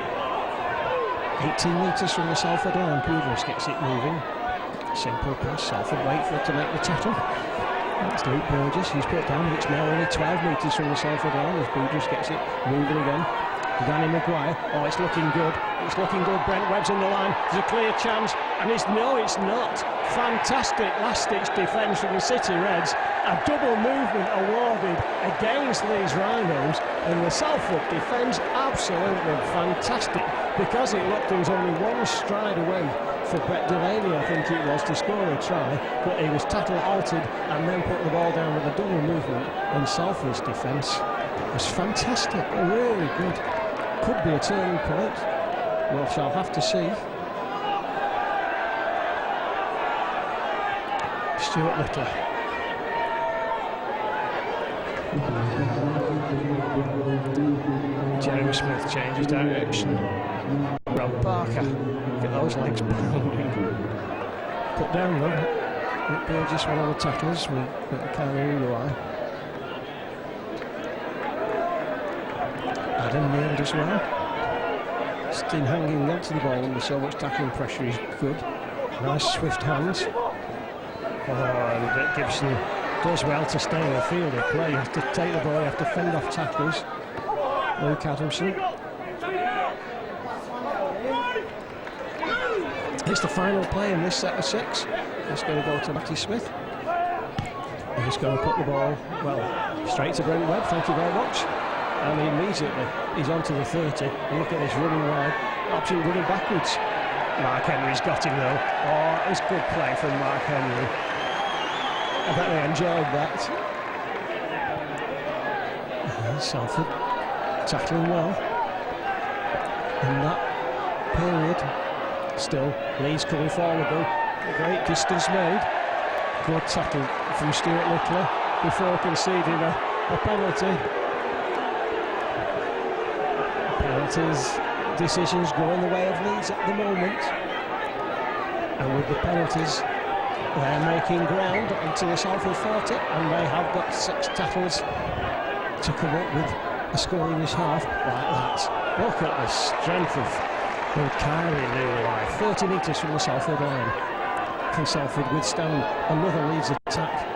18 metres from the Salford line. Boudreaux gets it moving. Simple pass. Salford wait for it to make the tackle. That's Luke Burgess. He's put down, but it's now only 12 metres from the Salford line as Boudreaux gets it moving again. Danny Maguire. Oh, it's looking good. It's looking good. Brent Webb's on the line. There's a clear chance, and it's not. Fantastic last-ditch defence from the City Reds. A double movement awarded against Leeds Rhinos, and the Salford defence absolutely fantastic, because it looked there was only one stride away for Brett Delaney, I think it was, to score a try, but he was tackle altered and then put the ball down with a double movement, and Salford's defence was fantastic, really good. Could be a turning point. Well, shall have to see. Stuart Little. Jeremy Smith changes direction. Rob Parker. Look at those legs pounding. Put down though. Luke Burgess, one of the tacklers with a bit of carry Uruguay. Adam nailed as well. Still hanging onto the ball under so much tackling pressure is good. Nice swift hands. Oh, and Gibson does well to stay in the field of play. You have to take the ball, you have to fend off tacklers. Luke Adamson. It's the final play in this set of 6. It's going to go to Matty Smith. And he's going to put the ball, well, straight to Brent Webb, thank you very much. And immediately he's onto the 30. And look at this running wide, option running backwards. Mark Henry's got him though. Oh, it's good play from Mark Henry. I bet they enjoyed that. Salford tackling well. In that period, still Leeds coming forward though. A great distance made. Good tackle from Stuart Littler before conceding a penalty. Penalties, decisions going the way of Leeds at the moment. And with the penalties, they're making ground onto the Salford 40, and they have got 6 tackles to come up with a score in this half like that. Look at the strength of Kyrie Newell. 30 metres from the Salford line. Can Salford withstand another Leeds attack?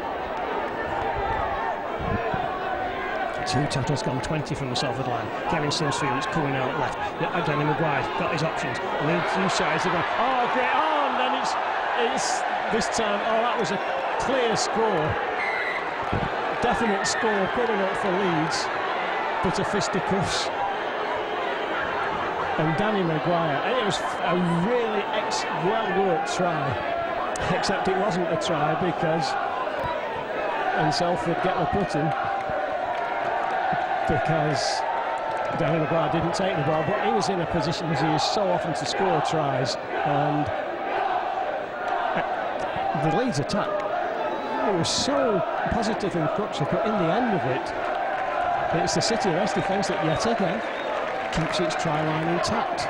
2 tackles gone, 20 from the Salford line. Kevin Simsfield's coming out left. Danny Maguire got his options. Leeds sides are going. Oh, great! Oh, and then it's this time. Oh, that was a clear score. definite score coming up for Leeds, but a fisticuffs. And Danny Maguire, and it was a really well-worked try, except it wasn't a try because, and Salford get the putting, because Danny Maguire didn't take the ball, but he was in a position, as he is so often, to score tries, and the Leeds attack, it was so positive and constructive, but in the end of it, it's the City Reds defence that yet again keeps its try line intact.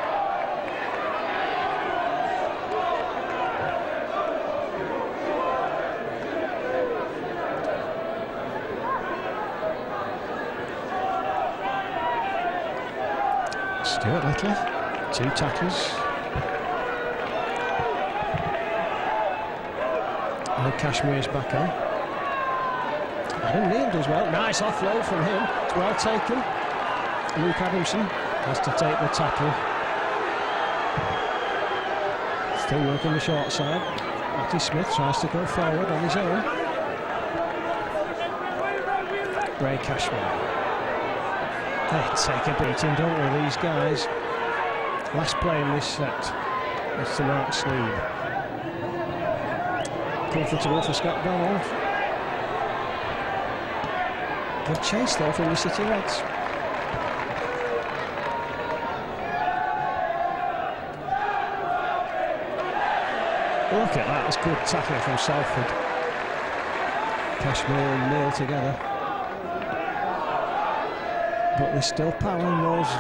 Stuart Little, 2 tackles. And Cashmere's back on. Adam Neal does well. Nice offload from him. It's well taken. Luke Adamson has to take the tackle. Still working the short side. Matty Smith tries to go forward on his own. Ray Cashmere. They take a beating, don't they, these guys? Last play in this set is to Mark Sleeve. Comfortable for Scott Donald. Good chase though from the City Reds. Look at that, it's good tackling from Salford. Cashmere and Neal together. But there's still power in those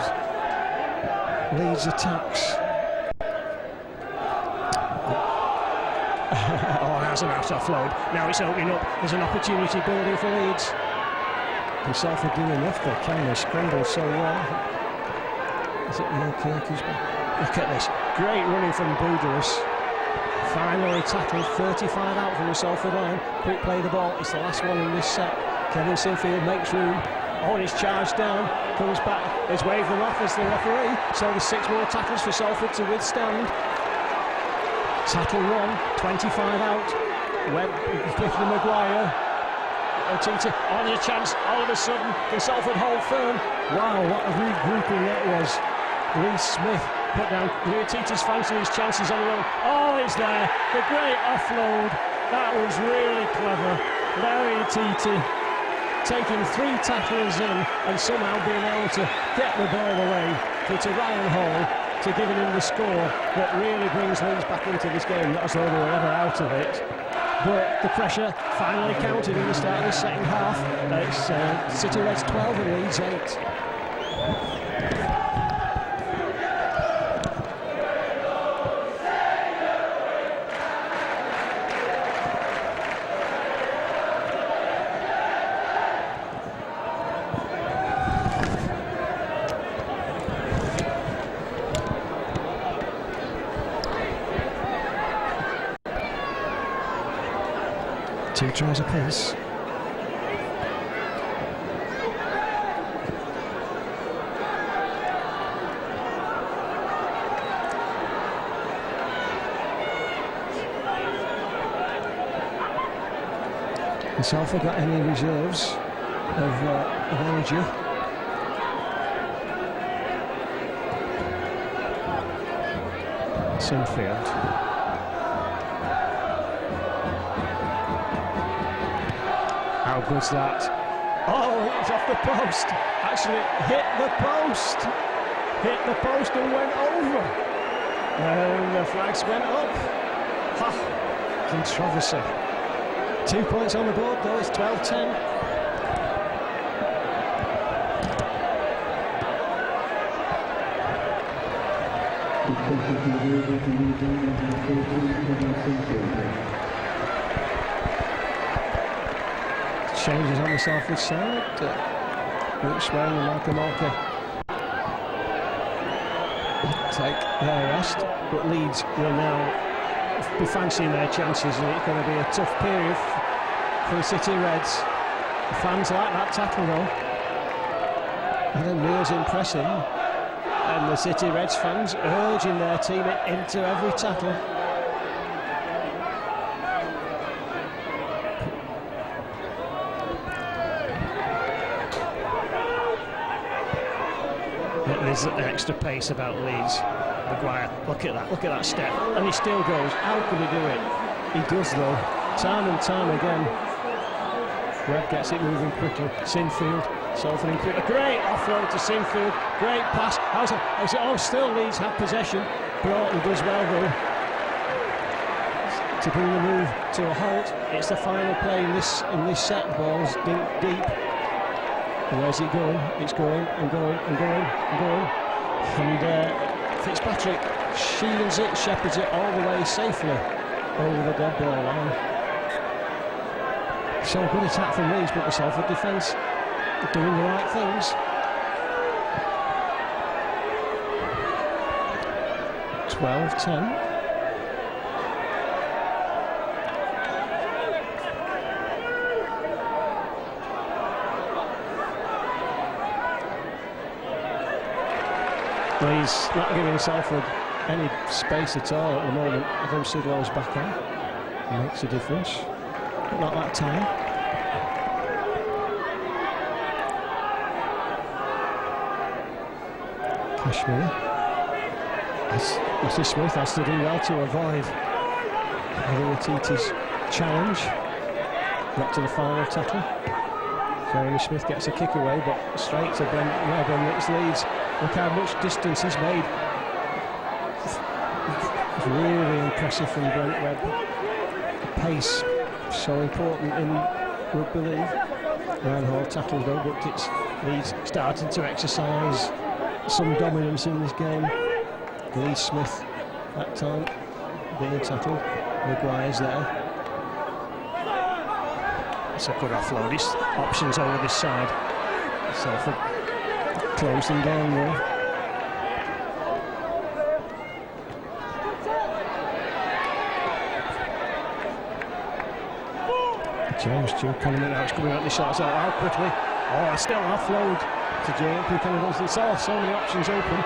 Leeds attacks. Oh, that's an out offload. Now it's opening up. There's an opportunity building for Leeds. And Salford doing enough, they can. They scramble so well. Is it Neil Kirk who's back? Look at this. Great running from Boudaris. Finally tackled, 35 out from the Salford line. Quick play the ball. It's the last one in this set. Kevin Sinfield makes room. On his charge down, comes back, he's waved them off as the referee, so there's 6 more tackles for Salford to withstand. Tackle 1, 25 out, Webb, Clifford Maguire, on a chance, all of a sudden, can Salford hold firm? Wow, what a regrouping that was. Lee Smith put down, Titi's fancying his chances on the run. Oh, it's there, the great offload, that was really clever. Larry Titi taking 3 tacklers in and somehow being able to get the ball away to Ryan Hall to giving him the score that really brings Leeds back into this game, not as though they were ever out of it. But the pressure finally counted in the start of the second half. It's City Reds 12 and Leeds 8. Two tries apiece. Has Salford got any reserves of energy? Sinfield. How good's that? Oh, it's off the post. Actually, hit the post. Hit the post and went over. And the flags went up. Ha! Controversy. 2 points on the board, though. It's 12-10. Changes on the Salford side. Luke Swain and Michael Malker take their rest, but Leeds will now be fancying their chances, and it's going to be a tough period for the City Reds. The fans like that tackle though. Adam Neal's impressing, and the City Reds fans urging their team into every tackle. There's an extra pace about Leeds. Maguire, look at that step, and he still goes. How can he do it? He does though, time and time again. Webb gets it moving quickly. Sinfield, Salford in quick. A great offload to Sinfield. Great pass. How's it? Oh, still Leeds have possession. Broughton does well though to bring the move to a halt. It's the final play in this set. Ball's deep. And where's it going? It's going and going and going and going. And Fitzpatrick shields it, shepherds it all the way safely over the dead ball line. So good attack from Leeds, but the Salford defence doing the right things. 12-10. Leeds not giving Salford any space at all at the moment. Adam Sidlow's back on. Makes a difference. But not that time. Kashmir. Matty Smith has to do well to avoid Titi's challenge. Back to the final tackle. Jeremy Smith gets a kick away, but straight to Brent Webb, and it's Leeds. Look how much distance he's made. It's really impressive from Brent Webb. The pace, so important in rugby league. Ryan Hall tackled though, but it's Leeds starting to exercise some dominance in this game. Lee Smith that time being tackled. Maguire's there. It's a good offload. It's options over this side. Salford closing down there. James coming in now. It's coming out the shots out. How quickly? Oh, still offload to James Buchanan. So many options open.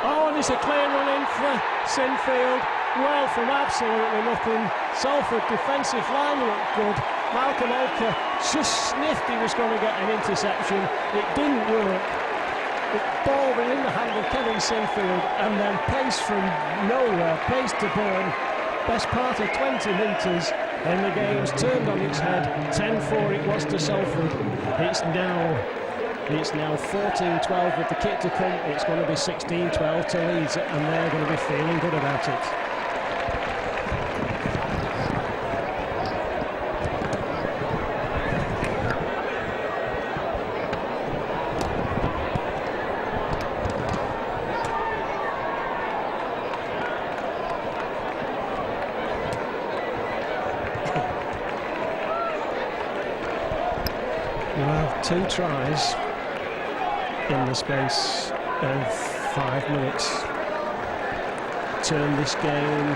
Oh, and there's a clear run in for Sinfield. Well, from absolutely nothing. Salford defensive line looked good. Malcolm Olker just sniffed he was going to get an interception. It didn't work. The ball was in the hand of Kevin Sinfield, and then pace from nowhere, pace to burn. Best part of 20 metres, and the game's turned on its head. 10-4 it was to Salford. It's now 14-12 with the kick to come. It's going to be 16-12 to Leeds, and they're going to be feeling good about it. Well, 2 tries in the space of 5 minutes. Turn this game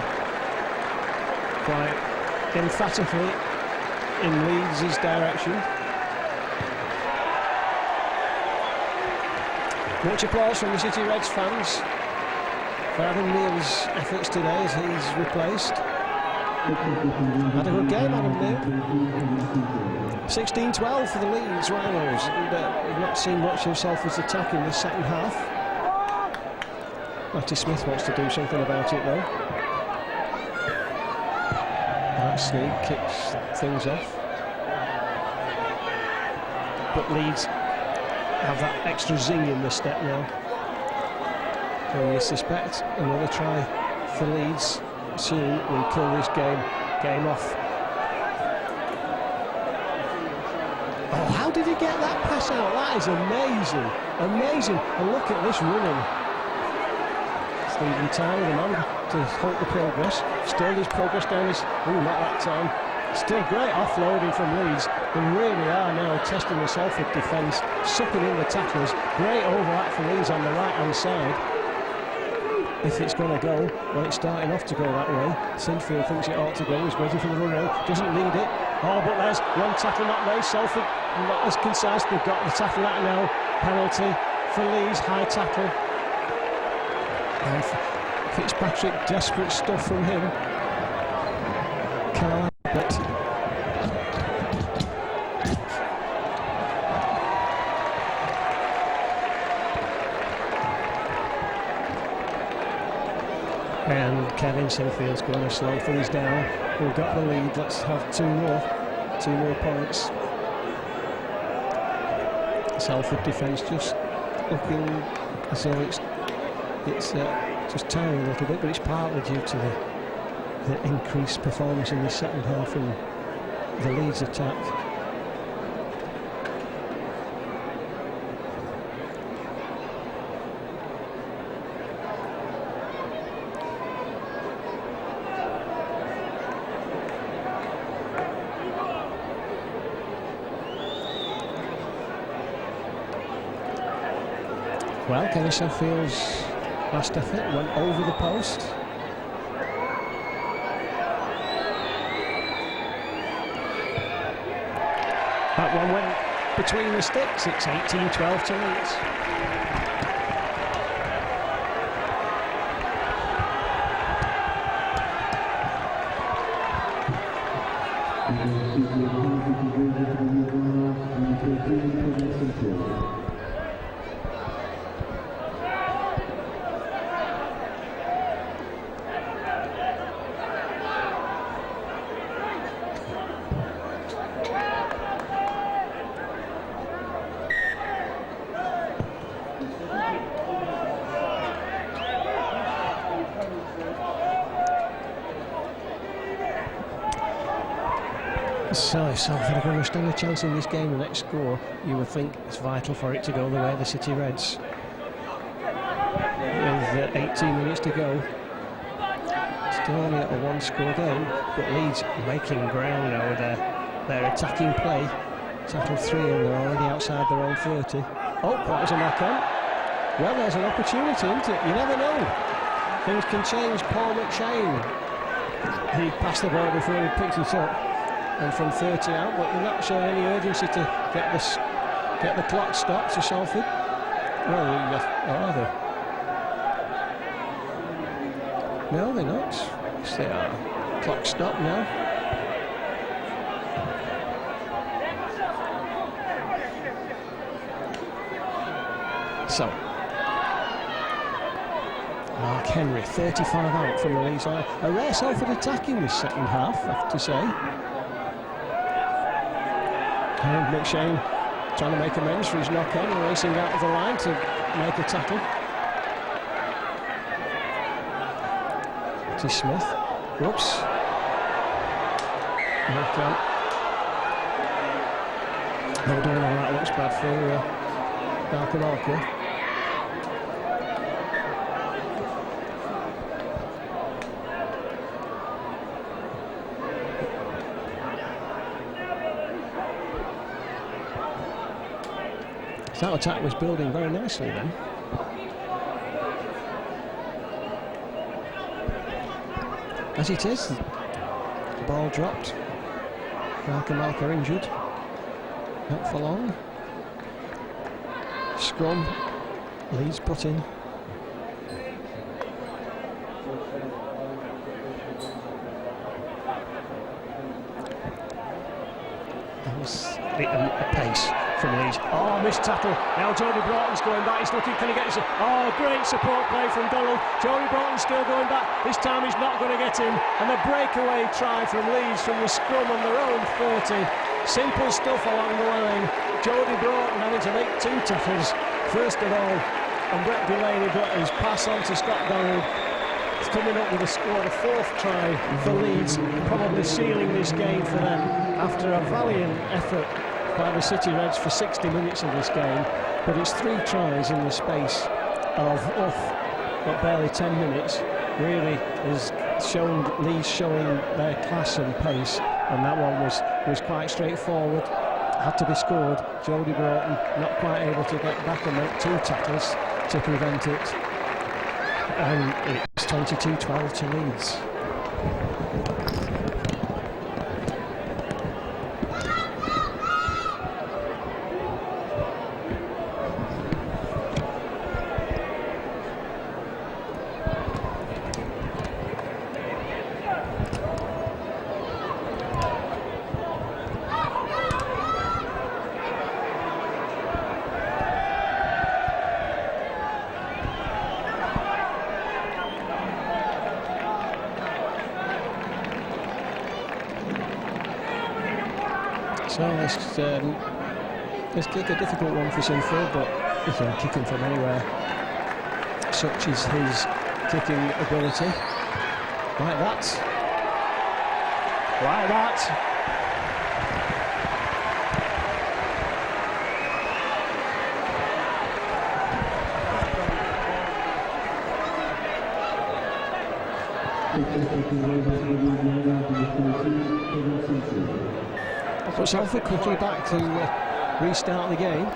quite emphatically in Leeds' direction. Much applause from the City Reds fans for Adam Neal's efforts today as he's replaced. Had a good game, Adam Neal. 16-12 for the Leeds Rhinos, and we've not seen much of Salford's attack in the second half. Matty Smith wants to do something about it though. That sneak kicks things off. But Leeds have that extra zing in the step now. And we suspect another try for Leeds soon will kill this game off. Oh, how did he get that pass out? That is amazing, amazing. And look at this running. Stephen Tyler, the man to halt the progress. Still his progress down his... Ooh, not that time. Still great offloading from Leeds. They really are now testing the Salford defence, sucking in the tacklers. Great overlap for Leeds on the right-hand side. If it's going to go, well, it's starting off to go that way. Sinfield thinks it ought to go. He's waiting for the run out. Doesn't need it. Oh, but there's one tackle not made. Salford not as concise. They've got the tackle out now. Penalty for Leeds. High tackle. And Fitzpatrick, desperate stuff from him. Carl Abbott. And Kevin Sinfield's going to slow things down. We've got the lead. Let's have two more points. Salford defence just looking as though it's just tiring a little bit, but it's partly due to the increased performance in the second half from the Leeds attack. Well, Kenny Sheffield's last effort went over the post. That one went between the sticks. It's 18-12 to Leeds. So if Salford are going to stand a chance in this game, the next score, you would think it's vital for it to go the way of the City Reds. With 18 minutes to go, still only at a one-score game, but Leeds making ground now with their attacking play. Tackled 3 and they're already outside their own 30. Oh, that was a knock-on. Well, there's an opportunity, isn't it? You never know. Things can change. Paul McShane, he passed the ball before he picked it up. And from 30 out, but they're not showing any urgency to get the clock stopped to Salford. Well, are they? No, they're not. Yes, they are. Clock stopped now. So, Mark Henry, 35 out from the Leeds line. A rare Salford attack in this second half, I have to say. And McShane trying to make amends for his knock-on and racing out of the line to make a tackle. To Smith. Whoops. Knock-on. No doing all that looks bad for Barker. That attack was building very nicely then. As it is, the ball dropped. Malcolm injured. Not for long. Scrum. Leeds put in. That was a pace from Leeds. Oh, missed tackle. Now Jody Broughton's going back. He's looking, can he get this? Oh, great support play from Donald. Jody Broughton still going back. This time he's not going to get in. And a breakaway try from Leeds from the scrum on their own 30. Simple stuff along the line. Jody Broughton having to make 2 tackles. First of all, and Brett Delaney got his pass on to Scott Donald. He's coming up with a score, the 4th try for Leeds, probably sealing this game for them after a valiant effort by the City Reds for 60 minutes of this game, but it's 3 tries in the space of but barely 10 minutes. Really has shown Leeds showing their class and pace, and that one was quite straightforward. Had to be scored. Jody Broughton not quite able to get back and make 2 tackles to prevent it, and it's 22-12 to Leeds. So let's kick a difficult one for Salford, but he can kick him from anywhere. Such is his kicking ability. Like that. Like that. But Salford quickly back to restart the game.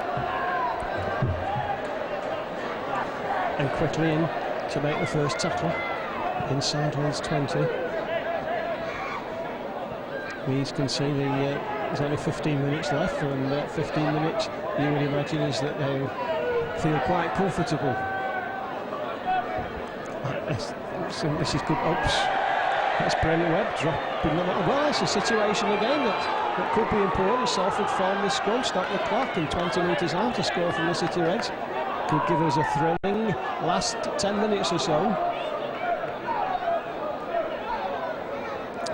And quickly in to make the first tackle inside Leeds 20. Leeds can see there's only 15 minutes left, and 15 minutes you would imagine is that they'll feel quite comfortable. So this is good. Oops. That's Brent Webb dropping them out. Well, it's a situation again that could be important. Salford form the scrum, stop the clock, and 20 metres out to score from the City Reds. Could give us a thrilling last 10 minutes or so.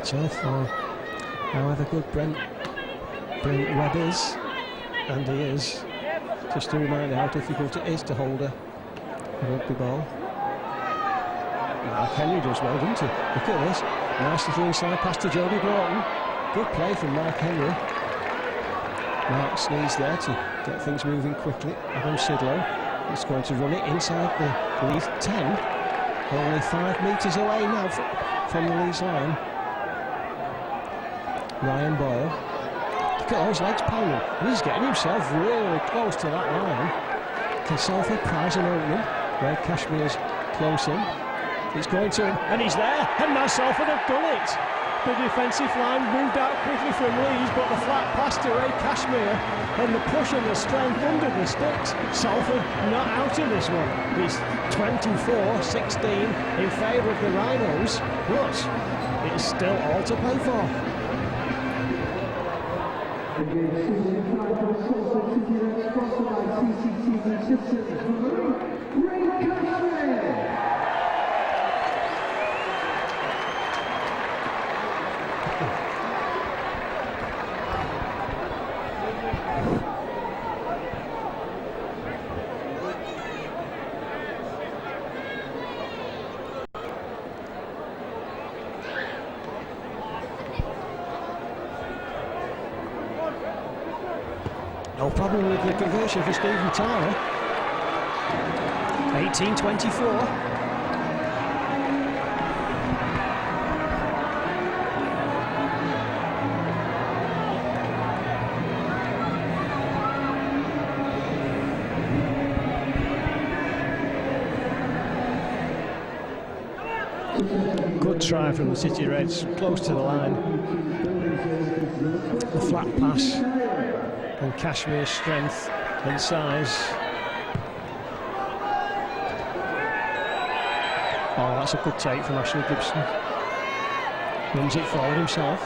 So far, however good Brent Webb is, and he is, just a reminder how difficult it is to hold a rugby ball. Mark Henry does well, doesn't he? Look at this. Nice little inside pass to Jody Broughton. Good play from Mark Henry. Mark Sneeze there to get things moving quickly. Adam Sidlow is going to run it inside the Leeds 10. Only 5 metres away now from the Leeds line. Ryan Boyle. Look at those legs pounding. He's getting himself really close to that line. Can Salford prize an opening? Red Cashmere's close in. It's going to him, and he's there, and now Salford have done it. The defensive line moved out quickly from Leeds, but the flat pass to Ray Cashmere and the push and the strength under the sticks. Salford not out in this one. It's 24-16 in favour of the Rhinos, but it's still all to play for. No problem with the conversion for Stephen Tyler. 18-24. Good try from the City Reds, close to the line. The flat pass. And Cashmere's strength and size. Oh, that's a good take from Ashley Gibson. Runs it forward himself.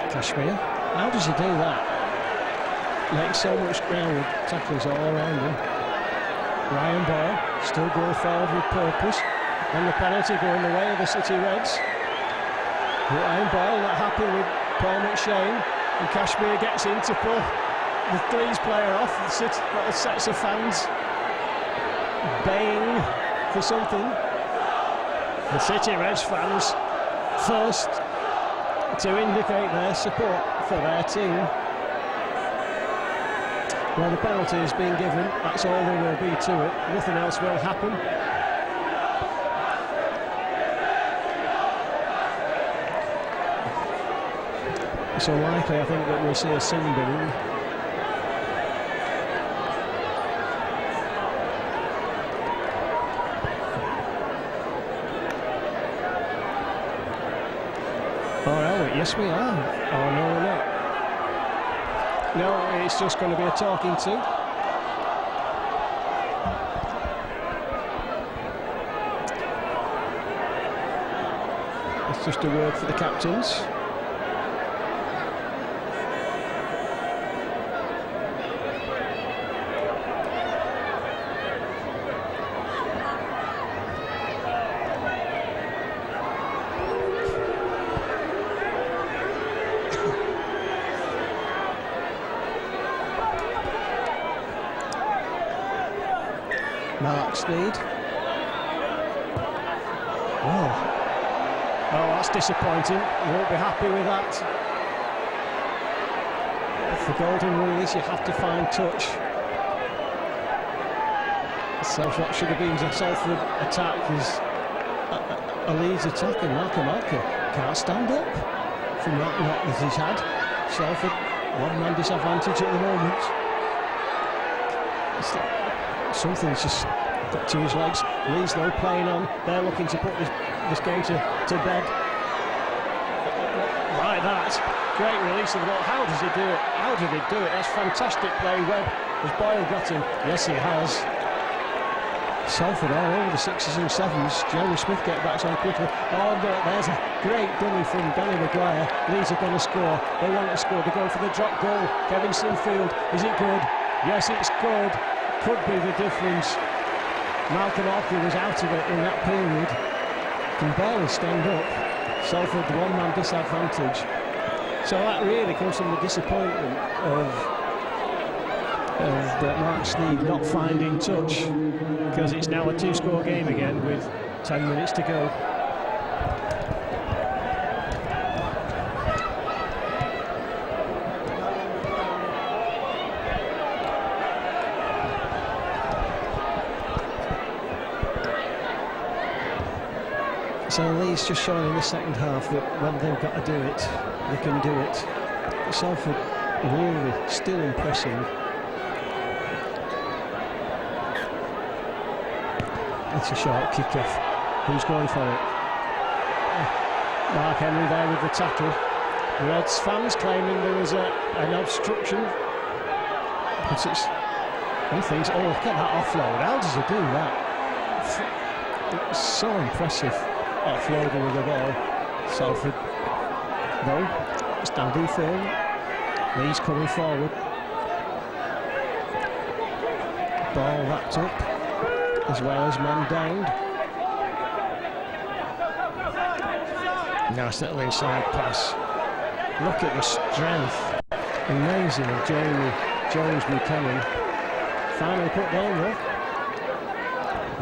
Cashmere. How does he do that? Makes so much ground with tacklers all around him. Ryan Boyle still going forward with purpose. And the penalty going the way of the City Reds. Ryan Boyle not happy with Paul McShane, and Cashmere gets in to pull the Leeds player off. The City got sets of fans baying for something. The City Reds fans first to indicate their support for their team. Well, the penalty has been given. That's all there will be to it. Nothing else will happen. It's unlikely, I think, that we'll see a sin bin. Oh, are we? Yes, we are. Oh, no, we're not. No, it's just going to be a talking to. It's just a word for the captains. Mark Sneed. Oh, that's disappointing. Won't be happy with that. For golden rules, you have to find touch. So what should have been a Salford attack is a Leeds attack, and Malcolm can't stand up from that knock that he's had. Salford, one-man disadvantage at the moment. Something's just got to his legs. Leeds though playing on. They're looking to put this game to bed. Like that. Great release of the ball. How does he do it? How did he do it? That's fantastic play. Webb, has Boyle got him? Yes, he has. Salford all over the 6s and 7s. Jeremy Smith get back on quickly. Oh, there's a great dummy from Danny Maguire. Leeds are going to score. They want to score. They go for the drop goal. Kevin Sinfield. Is it good? Yes, it's good. Could be the difference. Malcolm Orky was out of it in that period. Can barely stand up. Salford one-man disadvantage. So that really comes from the disappointment of Mark Sneed not finding touch, because it's now a 2-score game again with 10 minutes to go. So Leeds just showing in the second half that when they've got to do it, they can do it. Salford really still impressing. It's a short kick-off. Who's going for it? Mark Henry there with the tackle. The Reds fans claiming there was an obstruction. But it's one thing. Oh, look at that offload. How does he do that? It's so impressive. Offloading with the ball. Salford, though, standing firm. Leeds coming forward. Ball wrapped up, as well as man downed. Nice little inside pass. Look at the strength. Amazing of Jamie Jones Buchanan. Finally put down though.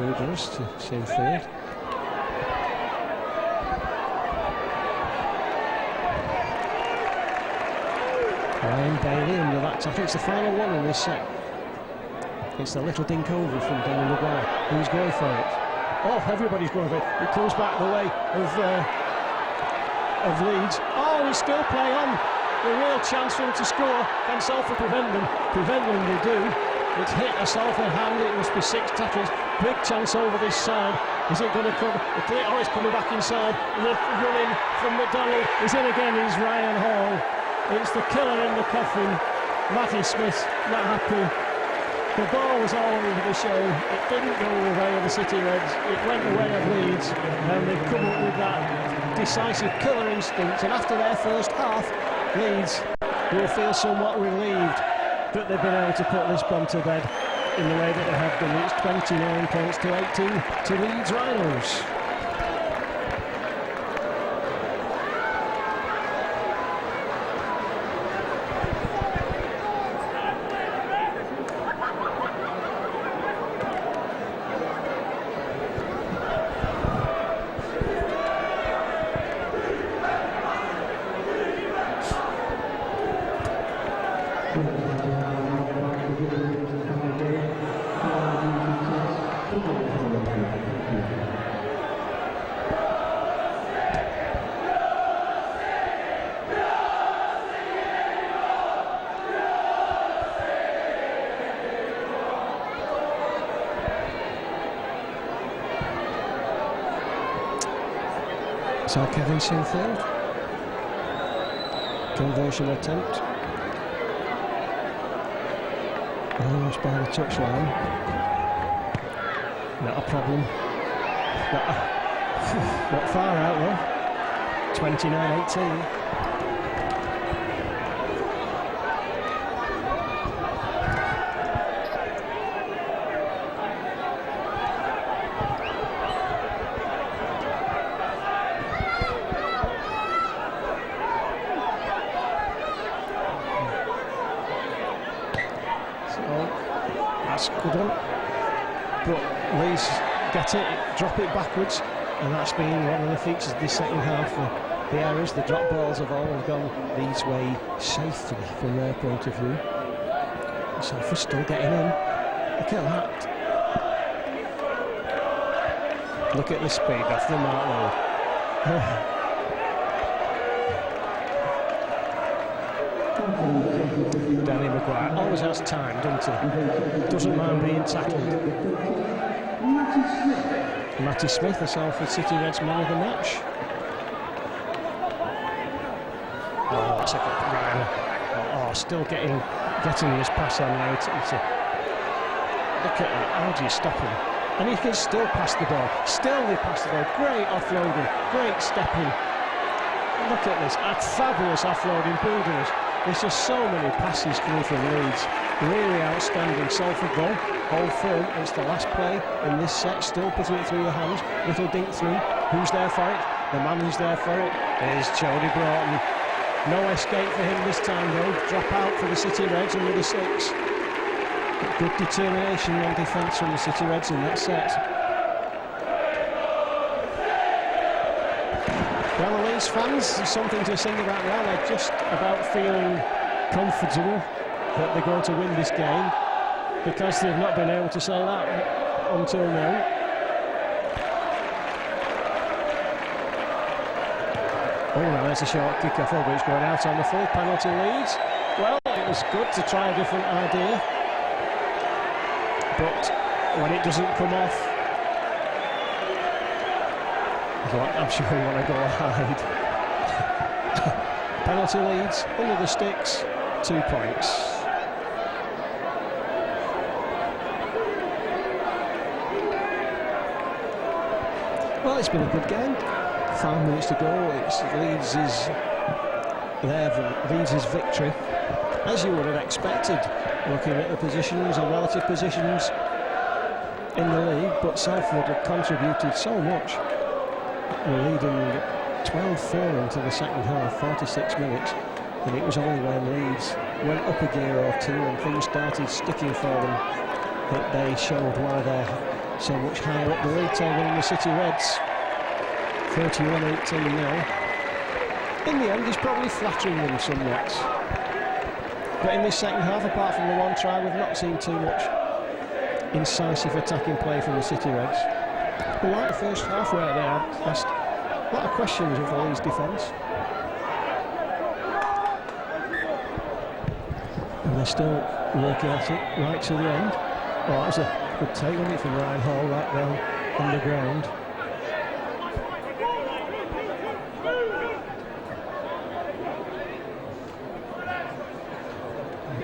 Rogers to Sinfield. Ryan Bailey under that tackle. It's the final one in this set. It's the little dink over from Danny Maguire. Who's going for it? Oh, everybody's going for it. It comes back the way of Leeds. Oh, we still play on. The real chance for them to score. Can Salford prevent them? Prevent them they do. It's hit a Salford hand. It must be 6 tackles. Big chance over this side. Is it going to come? Oh, it's coming back inside. The running from McDonald is in again. Is Ryan Hall. It's the killer in the coffin. Matty Smith not happy. The ball was all over the show. It didn't go the way of the City Reds. It went the way of Leeds, and they've come up with that decisive killer instinct. And after their first half, Leeds will feel somewhat relieved that they've been able to put this bomb to bed in the way that they have done. It's 29 points to 18 to Leeds Rhinos. So Kevin Sinfield, conversion attempt, almost by the touchline, not a problem, not far out though, 29-18. That's good one. but Leeds get it, drop it backwards, and that's been one of the features of this second half. The errors, the drop balls have all gone Leeds' way safely from their point of view. Salford still getting in. Look at that. Look at the speed off the mark though. Danny Maguire always has time, doesn't he? Doesn't mind being tackled. Matty Smith, the Salford City Reds man of the match. Oh, that's a good Ryan. Oh, still getting his pass on now. Look at that, how do you stop him? And he can still pass the ball. Still they pass the ball. Great offloading, great stepping. Look at this, a fabulous offloading builders. There's just so many passes coming from Leeds. Really outstanding. Salford though, hold firm. It's the last play in this set. Still putting it through the hands. Little dink through. Who's there for it? The man who's there for it is Jody Broughton. No escape for him this time though. Drop out for the City Reds under the 6. Good determination on defence from the City Reds in that set. Well, the Leeds fans, there's something to sing about now. They're just about feeling comfortable that they're going to win this game, because they've not been able to say that until now. Oh, now there's a short kick-off, but it's going out on the full penalty Leeds. Well, it was good to try a different idea, but when it doesn't come off, I'm sure you want to go wide. Penalty Leeds, under the sticks, 2 points. Well, it's been a good game. 5 minutes to go. It's Leeds' victory, as you would have expected, looking at the positions and relative positions in the league. But Salford have contributed so much. We're leading 12-4 into the second half, 46 minutes, and it was only when Leeds went up a gear or two and things started sticking for them that they showed why they're so much higher up the league table than the City Reds. 31-18 now. In the end, he's probably flattering them somewhat. But in this second half, apart from the one try, we've not seen too much incisive attacking play from the City Reds. But like the first half, where they asked a lot of questions of the Leeds defence. And they're still working at it right to the end. Oh, that was a good take, wasn't it, from Ryan Hall, right down underground.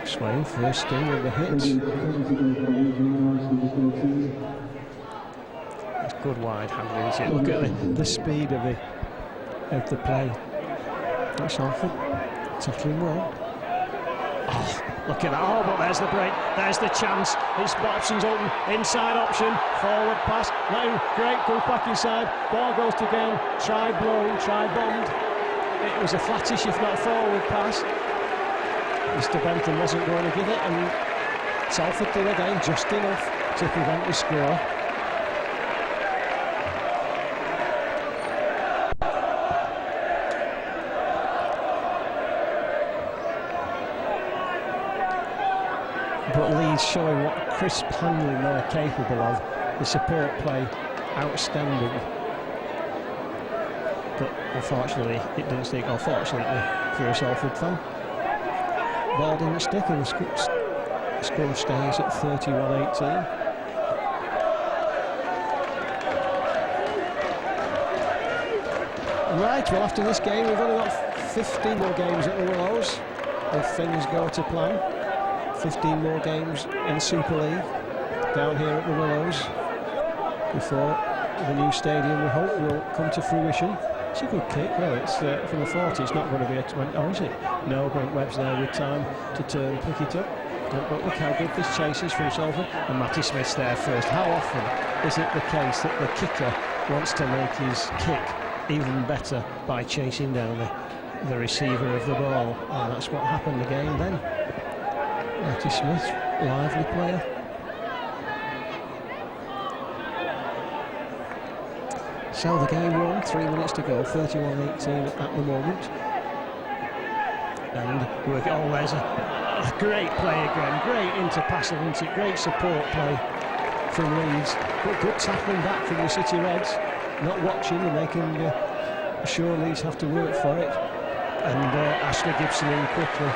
Swain, first sting of the hits. It's good wide handling, isn't it? Look at the speed of the play. That's Salford tackling well. Oh, look at that. Oh, but there's the break. There's the chance. His option's open. Inside option. Forward pass. Let him. Great. Go back inside. Ball goes to game. Try blown. Try bombed. It was a flattish, if not forward pass. Mr. Bentham wasn't going to give it, and Salford did again, just enough to prevent the score. But Leeds showing what crisp handling they're capable of. The support play, outstanding. But unfortunately, it didn't stick. Unfortunately for a Salford fan, ball didn't stick, and the score stays at 31-18. Right, well, after this game, we've only got 15 more games at the Willows, if things go to plan. 15 more games in Super League down here at the Willows before the new stadium, we hope, will come to fruition. It's a good kick. Well, it's from the 40, it's not going to be a 20, or is it? No, Brent Webb's there with time to turn, pick it up. But look how good this chase is from Salford. And Matty Smith's there first. How often is it the case that the kicker wants to make his kick even better by chasing down the receiver of the ball? And that's what happened again then. Matty Smith, lively player. So the game won, 3 minutes to go, 31-18 at the moment. And there's a great play again, great interpassing, great support play from Leeds. But good tackling back from the City Reds, not watching, and they can sure Leeds have to work for it. And Ashley Gibson in quickly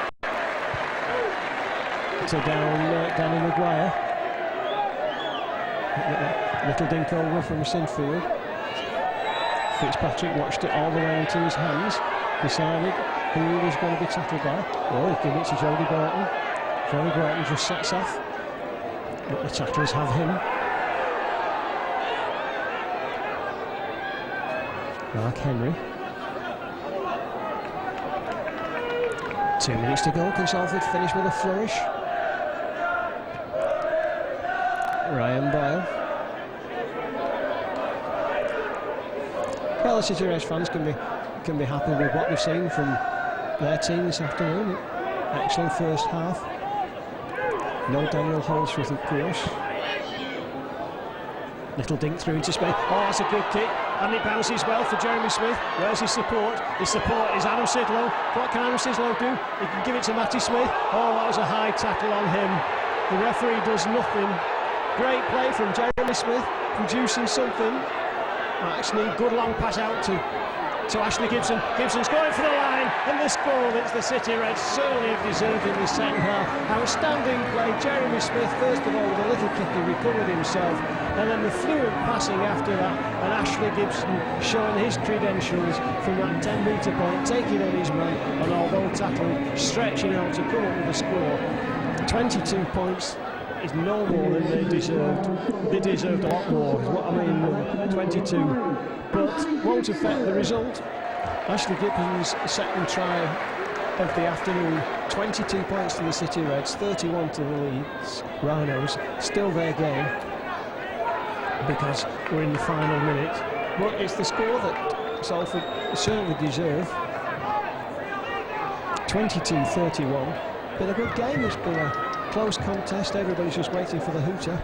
to Danny Maguire. Little dink over from Sinfield. Fitzpatrick watched it all the way into his hands, decided who he was going to be tackled by. Oh, he's giving it to Jody Burton. Jody Burton just sets off, but the tacklers have him. Mark Henry. 2 minutes to go. Can Salford finish with a flourish? Ryan Boyle. Well, the City Reds fans can be happy with what they've seen from their team this afternoon. Excellent first half. No Daniel Holdsworth, of course. Little dink through into Smith. Oh, that's a good kick. And it bounces well for Jeremy Smith. Where's his support? His support is Adam Sidlow. What can Adam Sidlow do? He can give it to Matty Smith. Oh, that was a high tackle on him. The referee does nothing. Great play from Jeremy Smith, producing something. Actually, good long pass out to Ashley Gibson. Gibson's going for the line, and the score that the City Reds certainly have deserved in the second half. Outstanding play. Jeremy Smith, first of all, with a little kick, he recovered himself, and then the fluent passing after that, and Ashley Gibson showing his credentials from that 10-metre point, taking on his man, and although tackled, stretching out to come up with a score. 22 points is no more than they deserved. They deserved a lot more, is what I mean, 22. But won't affect the result. Ashley Gibson's second try of the afternoon, 22 points to the City Reds, 31 to the Leeds Rhinos. Still their game, because we're in the final minute. But it's the score that Salford certainly deserve. 22-31. Been a good game. It's been a close contest. Everybody's just waiting for the hooter.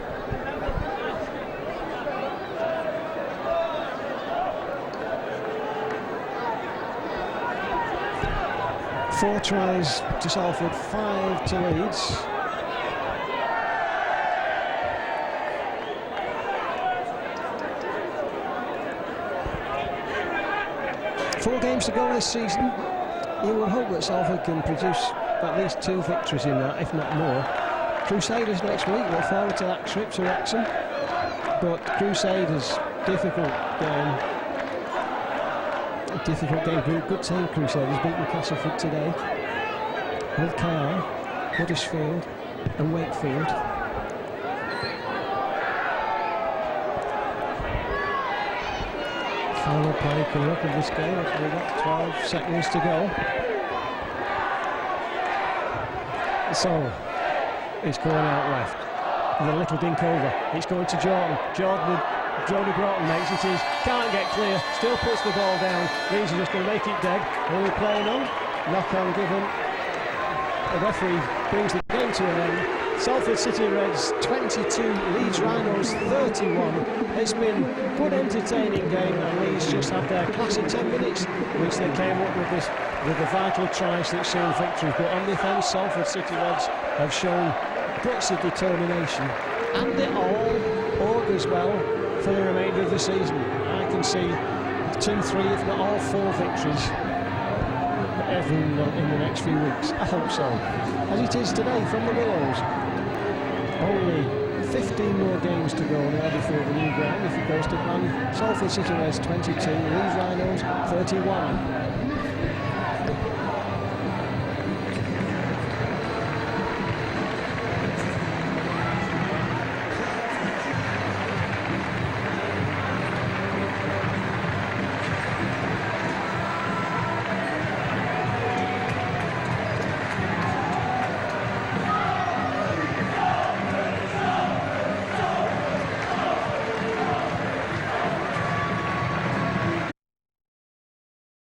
Four tries to Salford, 5 to Leeds. Four games to go this season. You would hope that Salford can produce at least 2 victories in that, if not more. Crusaders next week. Look forward to that trip to Wrexham. But Crusaders, difficult game. Difficult game. Good team, Crusaders. Beat Castleford today. With KR, Huddersfield and Wakefield. Final play coming up in this game. We've got 12 seconds to go. So, it's going out left. With a little dink over. It's going to Jordan. Jody Broughton makes it his. Can't get clear. Still puts the ball down. Leeds are just going to make it dead. Only playing on. Knock on given. The referee brings the game to an end. Salford City Reds 22, Leeds Rhinos 31. It's been a good entertaining game, and Leeds just had their classic 10 minutes, which they came up with the vital tries that sealed victories. But on defence, Salford City Reds have shown guts of determination, and it all augurs well for the remainder of the season. I can see 2, 3, if not all 4 victories in the next few weeks. I hope so. As it is today from the Willows. Only 15 more games to go now before the new ground if it goes to plan. Salford City Reds 22, Leeds Rhinos 31.